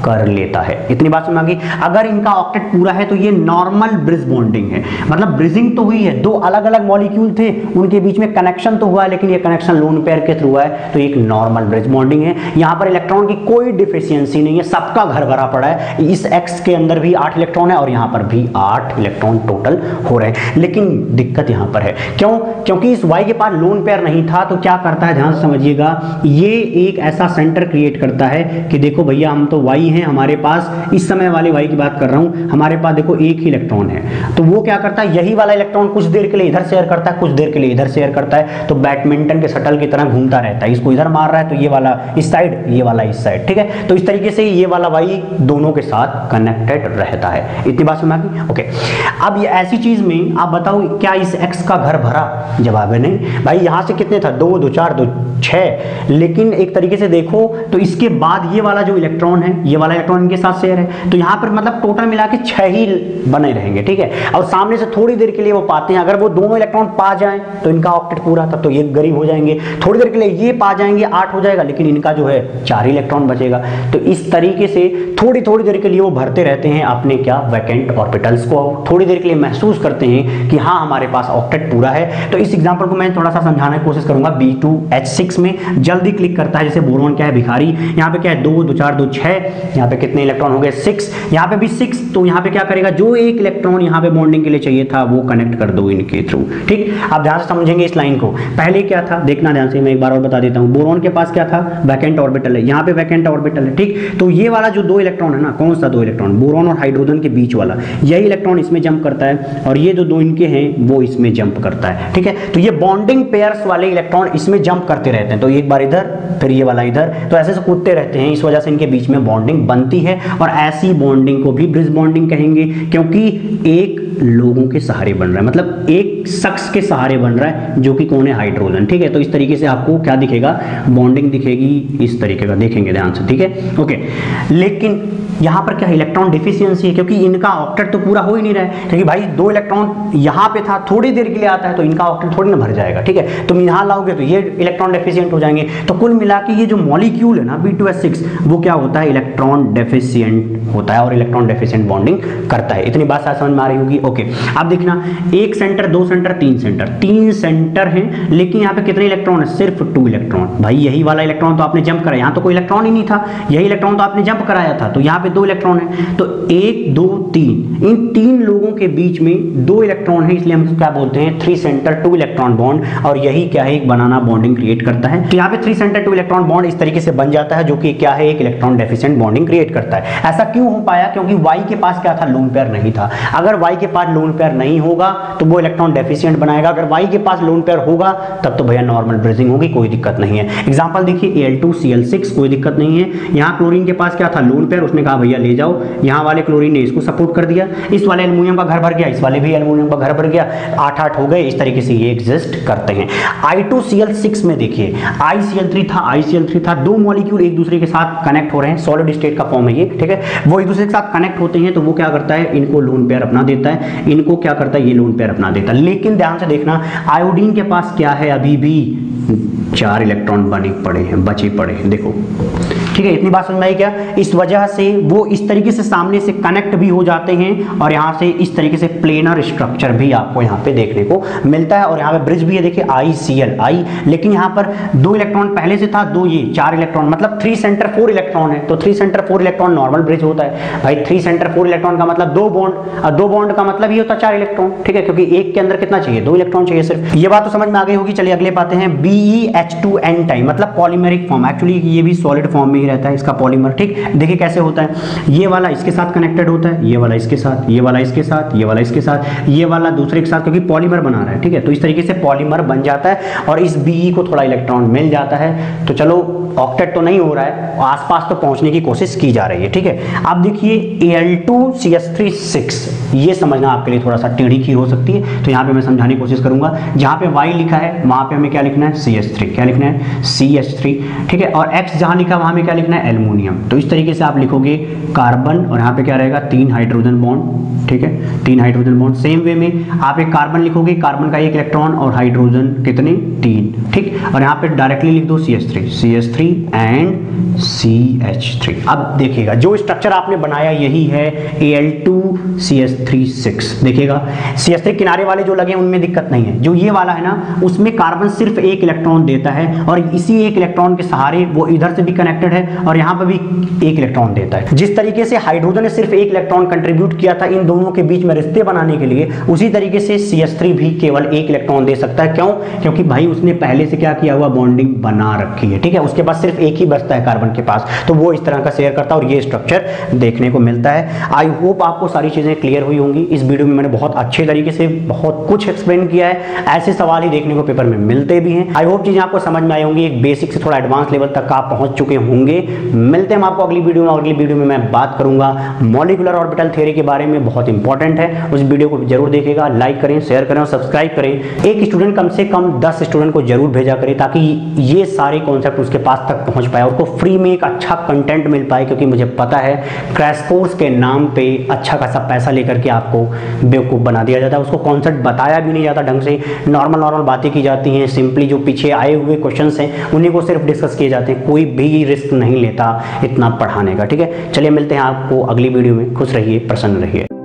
कर लेता है। इतनी बात समझ आ गई। अगर इनका ऑक्टेट पूरा है तो ये नॉर्मल ब्रिज बॉन्डिंग है, मतलब ब्रिजिंग तो हुई है, 2 अलग अलग मॉलिक्यूल थे, उनके बीच में कनेक्शन तो हुआ है, लेकिन ये कनेक्शन लोन पेयर के थ्रू है, तो एक नॉर्मल ब्रिज बॉन्डिंग है। यहां पर इलेक्ट्रॉन की कोई डिफिशियंसी नहीं है, सबका घर भरा पड़ा है। इस X के अंदर भी 8 इलेक्ट्रॉन है और यहां पर भी 8 इलेक्ट्रॉन टोटल हो रहे हैं। लेकिन दिक्कत यहां पर है, क्यों, क्योंकि इस Y के पास लोन पेयर नहीं था। तो क्या करता है, ध्यान से समझिएगा, ये एक ऐसा सेंटर क्रिएट करता है कि देखो भैया हम तो Y हैं, हमारे पास इस समय वाले Y की बात कर रहा हूं, हमारे पास देखो एक ही इलेक्ट्रॉन है। तो वो क्या करता है, यही वाला इलेक्ट्रॉन कुछ देर के लिए इधर शेयर करता है, कुछ देर के लिए इधर शेयर करता है। तो बैडमिंटन के शटल की तरह घूमता रहता है, इसको इधर मार रहा है तो ये वाला इस साइड, ये वाला इस साइड। ठीक है, तो इस तरीके से ये वाला Y दोनों के साथ कनेक्टेड रहता है। इतनी बात समझ में? ओके, अब ये ऐसी चीज में आप बताओ क्या इस X का का घर भरा? जवाब है नहीं भाई। यहां से कितने था, 2 2 4 2 6, लेकिन एक तरीके से देखो तो इसके बाद ये वाला जो इलेक्ट्रॉन है, ये वाला इलेक्ट्रॉन इनके साथ शेयर है, तो यहां पर मतलब टोटल मिला के 6 ही बने रहेंगे, ठीक है। और सामने से थोड़ी देर के लिए वो पाते हैं, अगर वो दोनों इलेक्ट्रॉन पा जाएं तो इनका ऑक्टेट पूरा, तब तो ये गरीब हो जाएंगे। थोड़ी देर के लिए ये पा जाएंगे, 8 हो जाएगा, लेकिन इनका जो है 4 ही इलेक्ट्रॉन बचेगा। तो इस तरीके से थोड़ी थोड़ी देर के लिए वो भरते रहते हैं अपने क्या, वैकेंट ऑर्बिटल्स को। थोड़ी देर के लिए महसूस करते हैं कि हाँ हमारे पास ऑक्टेट पूरा है। तो इस एग्जांपल को मैं थोड़ा सा समझाने की कोशिश करूंगा। B2H6 में जल्दी क्लिक करता है, जैसे बोरोन क्या है, भिखारी। यहाँ पे क्या है, 2 2 4 2 6, यहाँ पे कितने इलेक्ट्रॉन हो गए, 6, यहाँ पे भी 6। तो यहाँ पे क्या करेगा, जो एक इलेक्ट्रॉन यहाँ पे बॉन्डिंग के लिए चाहिए था वो कनेक्ट कर दो इनके थ्रू, ठीक। आप ध्यान से समझेंगे इस लाइन को। पहले क्या था, देखना ध्यान से, मैं एक बार और बता देता हूँ। बोरोन के पास क्या था, वैकेंट ऑर्बिटल है, यहाँ पे वैकेंट ऑर्बिटल है, ठीक। तो ये वाला जो 2 इलेक्ट्रॉन है ना, कौन सा 2 इलेक्ट्रॉन, बोरोन और हाइड्रोजन के बीच वाला, यही इलेक्ट्रॉन इसमें जंप करता है, और ये जो 2 इनके हैं वो इसमें जंप करता है, ठीक है। तो ये बॉन्डिंग पेयर्स वाले इलेक्ट्रॉन इसमें जंप करते रहते हैं, तो एक बार इधर फिर ये वाला इधर, तो ऐसे से कूदते रहते हैं। इस वजह से इनके बीच में बॉन्डिंग बनती है, और ऐसी बॉन्डिंग को भी ब्रिज बॉन्डिंग कहेंगे, क्योंकि एक लोगों के सहारे बन रहा है, मतलब एक शख्स के सहारे बन रहा है, जो कि कौन है, हाइड्रोजन, ठीक है। तो इस तरीके से आपको क्या दिखेगा, बॉन्डिंग दिखेगी इस तरीके का, देखेंगे ध्यान से, ठीक है, ओके। लेकिन यहाँ पर क्या इलेक्ट्रॉन डिफिशियंसी है, क्योंकि इनका ऑक्टेट तो पूरा हो ही नहीं रहा है, क्योंकि भाई 2 इलेक्ट्रॉन यहाँ पे था, थोड़ी देर के लिए आता है, तो इनका ऑक्टेट थोड़ी ना भर जाएगा, ठीक है। तुम यहाँ लाओगे तो ये इलेक्ट्रॉन डेफिशिएंट हो जाएंगे। तो कुल मिला के ये जो मॉलिक्यूल है ना B2H6, वो क्या होता है, इलेक्ट्रॉन डेफिशिएंट होता है, और इलेक्ट्रॉन डेफिशिएंट बॉन्डिंग करता है। इतनी बात समझ में आ रही होगी, ओके। अब देखना, 1 सेंटर, 2 सेंटर, 3 सेंटर, 3 सेंटर हैं, लेकिन यहाँ पे कितने इलेक्ट्रॉन है, सिर्फ 2 इलेक्ट्रॉन। भाई यही वाला इलेक्ट्रॉन तो आपने जंप कराया, यहाँ तो कोई इलेक्ट्रॉन ही नहीं था, यही इलेक्ट्रॉन तो आपने जंप कराया था, तो यहाँ पे 2 इलेक्ट्रॉन है। तो 1 2 3, इन 3 लोगों के बीच में 2 इलेक्ट्रॉन है, इसलिए हम क्या बोलते हैं, 3 सेंटर 2 इलेक्ट्रॉन बॉन्ड, और यही क्या है, एक बनाना बॉन्डिंग क्रिएट करता है। तो यहाँ पे 3 सेंटर 2 इलेक्ट्रॉन बॉन्ड इस तरीके से बन जाता है, जो कि क्या है, एक इलेक्ट्रॉन डेफिशिएंट बॉन्डिंग क्रिएट करता है। ऐसा क्यों हो पाया, क्योंकि Y के पास क्या था, लोन पेयर नहीं था। अगर Y के पास लोन पेयर नहीं होगा तो वो इलेक्ट्रॉन डेफिशिएंट बनाएगा, अगर Y के पास लोन पेयर होगा तब तो भैया नॉर्मल ब्रिजिंग होगी, कोई दिक्कत नहीं है। एग्जांपल देखिए, Al2Cl6, कोई दिक्कत नहीं है। यहाँ क्लोरीन के पास क्या था, लोन पेयर, उसने कहा भैया ले जाओ, यहाँ वाले क्लोरीन ने इसको सपोर्ट कर दिया, इस वाले एल्युमिनियम का घर भर गया, इस वाले भी एल्युमिनियम का घर भर गया, 8 हो गए। इस तरीके से ये एग्जिस्ट करते हैं। I2Cl6 में देखिए, ICl3 था, 2 मॉलिक्यूल एक दूसरे के साथ कनेक्ट हो रहे हैं, सॉलिड स्टेट का फॉर्म है ये, ठीक है। वो एक दूसरे के साथ कनेक्ट होते हैं, तो वो क्या करता है, इनको लोन पेयर अपना देता है, इनको क्या करता है, ये लोन पेयर अपना देता है। लेकिन ध्यान से देखना, आयोडीन के पास क्या है, अभी भी 4 इलेक्ट्रॉन बचे पड़े हैं, देखो, ठीक है। इतनी बात समझ में आई क्या? इस वजह से वो इस तरीके से सामने से कनेक्ट भी हो जाते हैं, और यहाँ से इस तरीके से प्लेनर स्ट्रक्चर भी आपको यहाँ पे देखने को मिलता है। और यहाँ पे ब्रिज भी है, देखिए ICl, लेकिन यहाँ पर 2 इलेक्ट्रॉन पहले से था, 2 ये 4 इलेक्ट्रॉन, मतलब 3 सेंटर 4 इलेक्ट्रॉन है, तो 3 सेंटर 4 इलेक्ट्रॉन नॉर्मल ब्रिज होता है भाई। 3 सेंटर 4 इलेक्ट्रॉन का मतलब 2 बॉन्ड, और 2 बॉन्ड का मतलब ये होता है 4 इलेक्ट्रॉन, ठीक है, क्योंकि एक के अंदर कितना चाहिए, 2 इलेक्ट्रॉन चाहिए सिर्फ। ये बात तो समझ में आ गई होगी। चलिए अगले पाते हैं, BeH2N टाइम, मतलब पॉलीमेरिक फॉर्म। एक्चुअली ये भी सॉलिड फॉर्म में ही रहता है इसका पॉलीमर, ठीक। देखिए कैसे होता है, ये वाला इसके साथ कनेक्टेड होता है, ये वाला इसके साथ, ये वाला इसके साथ, ये वाला इसके साथ, ये वाला दूसरे के साथ, क्योंकि पॉलीमर बना रहा है, ठीक है। तो इस तरीके से पॉलीमर बन जाता है, और इस Be को थोड़ा इलेक्ट्रॉन मिल जाता है। तो चलो ऑक्टेट तो नहीं हो रहा है, आसपास तो पहुंचने की कोशिश की जा रही है, ठीक है। अब देखिए Al2CH36, ये समझना आपके लिए थोड़ा सा टेढ़ी खीर हो सकती है, तो यहाँ पे मैं समझाने की कोशिश करूंगा। जहाँ पे Y लिखा है वहां पे हमें क्या लिखना है, CH3, क्या लिखना है, CH3, ठीक है। और X जहां लिखा वहां में क्या लिखना है, एल्युमिनियम। तो इस तरीके से आप लिखोगे कार्बन, और यहाँ पे क्या रहेगा, 3 हाइड्रोजन बॉन्ड, ठीक है, 3 हाइड्रोजन बॉन्ड। सेम वे में आप एक कार्बन लिखोगे, कार्बन का 1 इलेक्ट्रॉन, और हाइड्रोजन कितने, 3, ठीक। और यहाँ पे डायरेक्टली लिख दो CH3 एंड CH3। अब देखिएगा जो स्ट्रक्चर आपने बनाया यही है Al2CH36। देखिएगा CH3 किनारे वाले जो लगे उनमें दिक्कत नहीं है, जो ये वाला है ना उसमें कार्बन सिर्फ 1 इलेक्ट्रॉन देता है, और इसी 1 इलेक्ट्रॉन के सहारे वो इधर से भी कनेक्टेड है, और यहाँ पर भी 1 इलेक्ट्रॉन देता है। जिस तरीके से हाइड्रोजन ने सिर्फ 1 इलेक्ट्रॉन कंट्रीब्यूट किया था इन दोनों के बीच में रिश्ते बनाने के लिए, उसी तरीके से CH3 भी केवल 1 इलेक्ट्रॉन दे सकता है। क्यों? क्योंकि भाई उसने पहले से क्या किया हुआ, बॉन्डिंग बना रखी है, ठीक है। उसके पास सिर्फ एक ही बचता है कार्बन उनके पास, तो वो इस तरह का शेयर करता है और ये स्ट्रक्चर देखने को मिलता है। आई होप आपको सारी चीज़ें क्लियर हुई होंगी। इस वीडियो में मैंने बहुत अच्छे तरीके से बहुत कुछ एक्सप्लेन किया है, ऐसे सवाल ही देखने को पेपर में मिलते भी हैं। आई होप चीज़ें आपको समझ में आई होंगी, एक बेसिक से थोड़ा एडवांस लेवल तक आप पहुंच चुके होंगे। मिलते हैं हम आपको अगली वीडियो में। अगली वीडियो में मैं बात करूंगा मॉलिक्यूलर ऑर्बिटल थ्योरी के बारे में, बहुत इंपॉर्टेंट है। उस वीडियो को जरूर देखिएगा, लाइक करें, शेयर करें और सब्सक्राइब करें। एक स्टूडेंट कम से कम 10 स्टूडेंट को जरूर भेजा करें ताकि ये सारे कॉन्सेप्ट उसके पास तक पहुंच पाए और उसको फ्री में एक अच्छा कंटेंट मिल पाए, क्योंकि मुझे पता है क्रैश कोर्स के नाम पे अच्छा खासा पैसा लेकर के आपको बेवकूफ़ बना दिया जाता है। उसको कॉन्सेप्ट बताया भी नहीं जाता ढंग से, नॉर्मल बातें की जाती हैं, सिंपली जो पीछे आए हुए क्वेश्चंस हैं उन्हीं को सिर्फ डिस्कस किए जाते हैं, कोई भी रिस्क नहीं लेता इतना पढ़ाने का। ठीक है, चलिए मिलते हैं आपको अगली वीडियो में। खुश रहिए, प्रसन्न रहिए।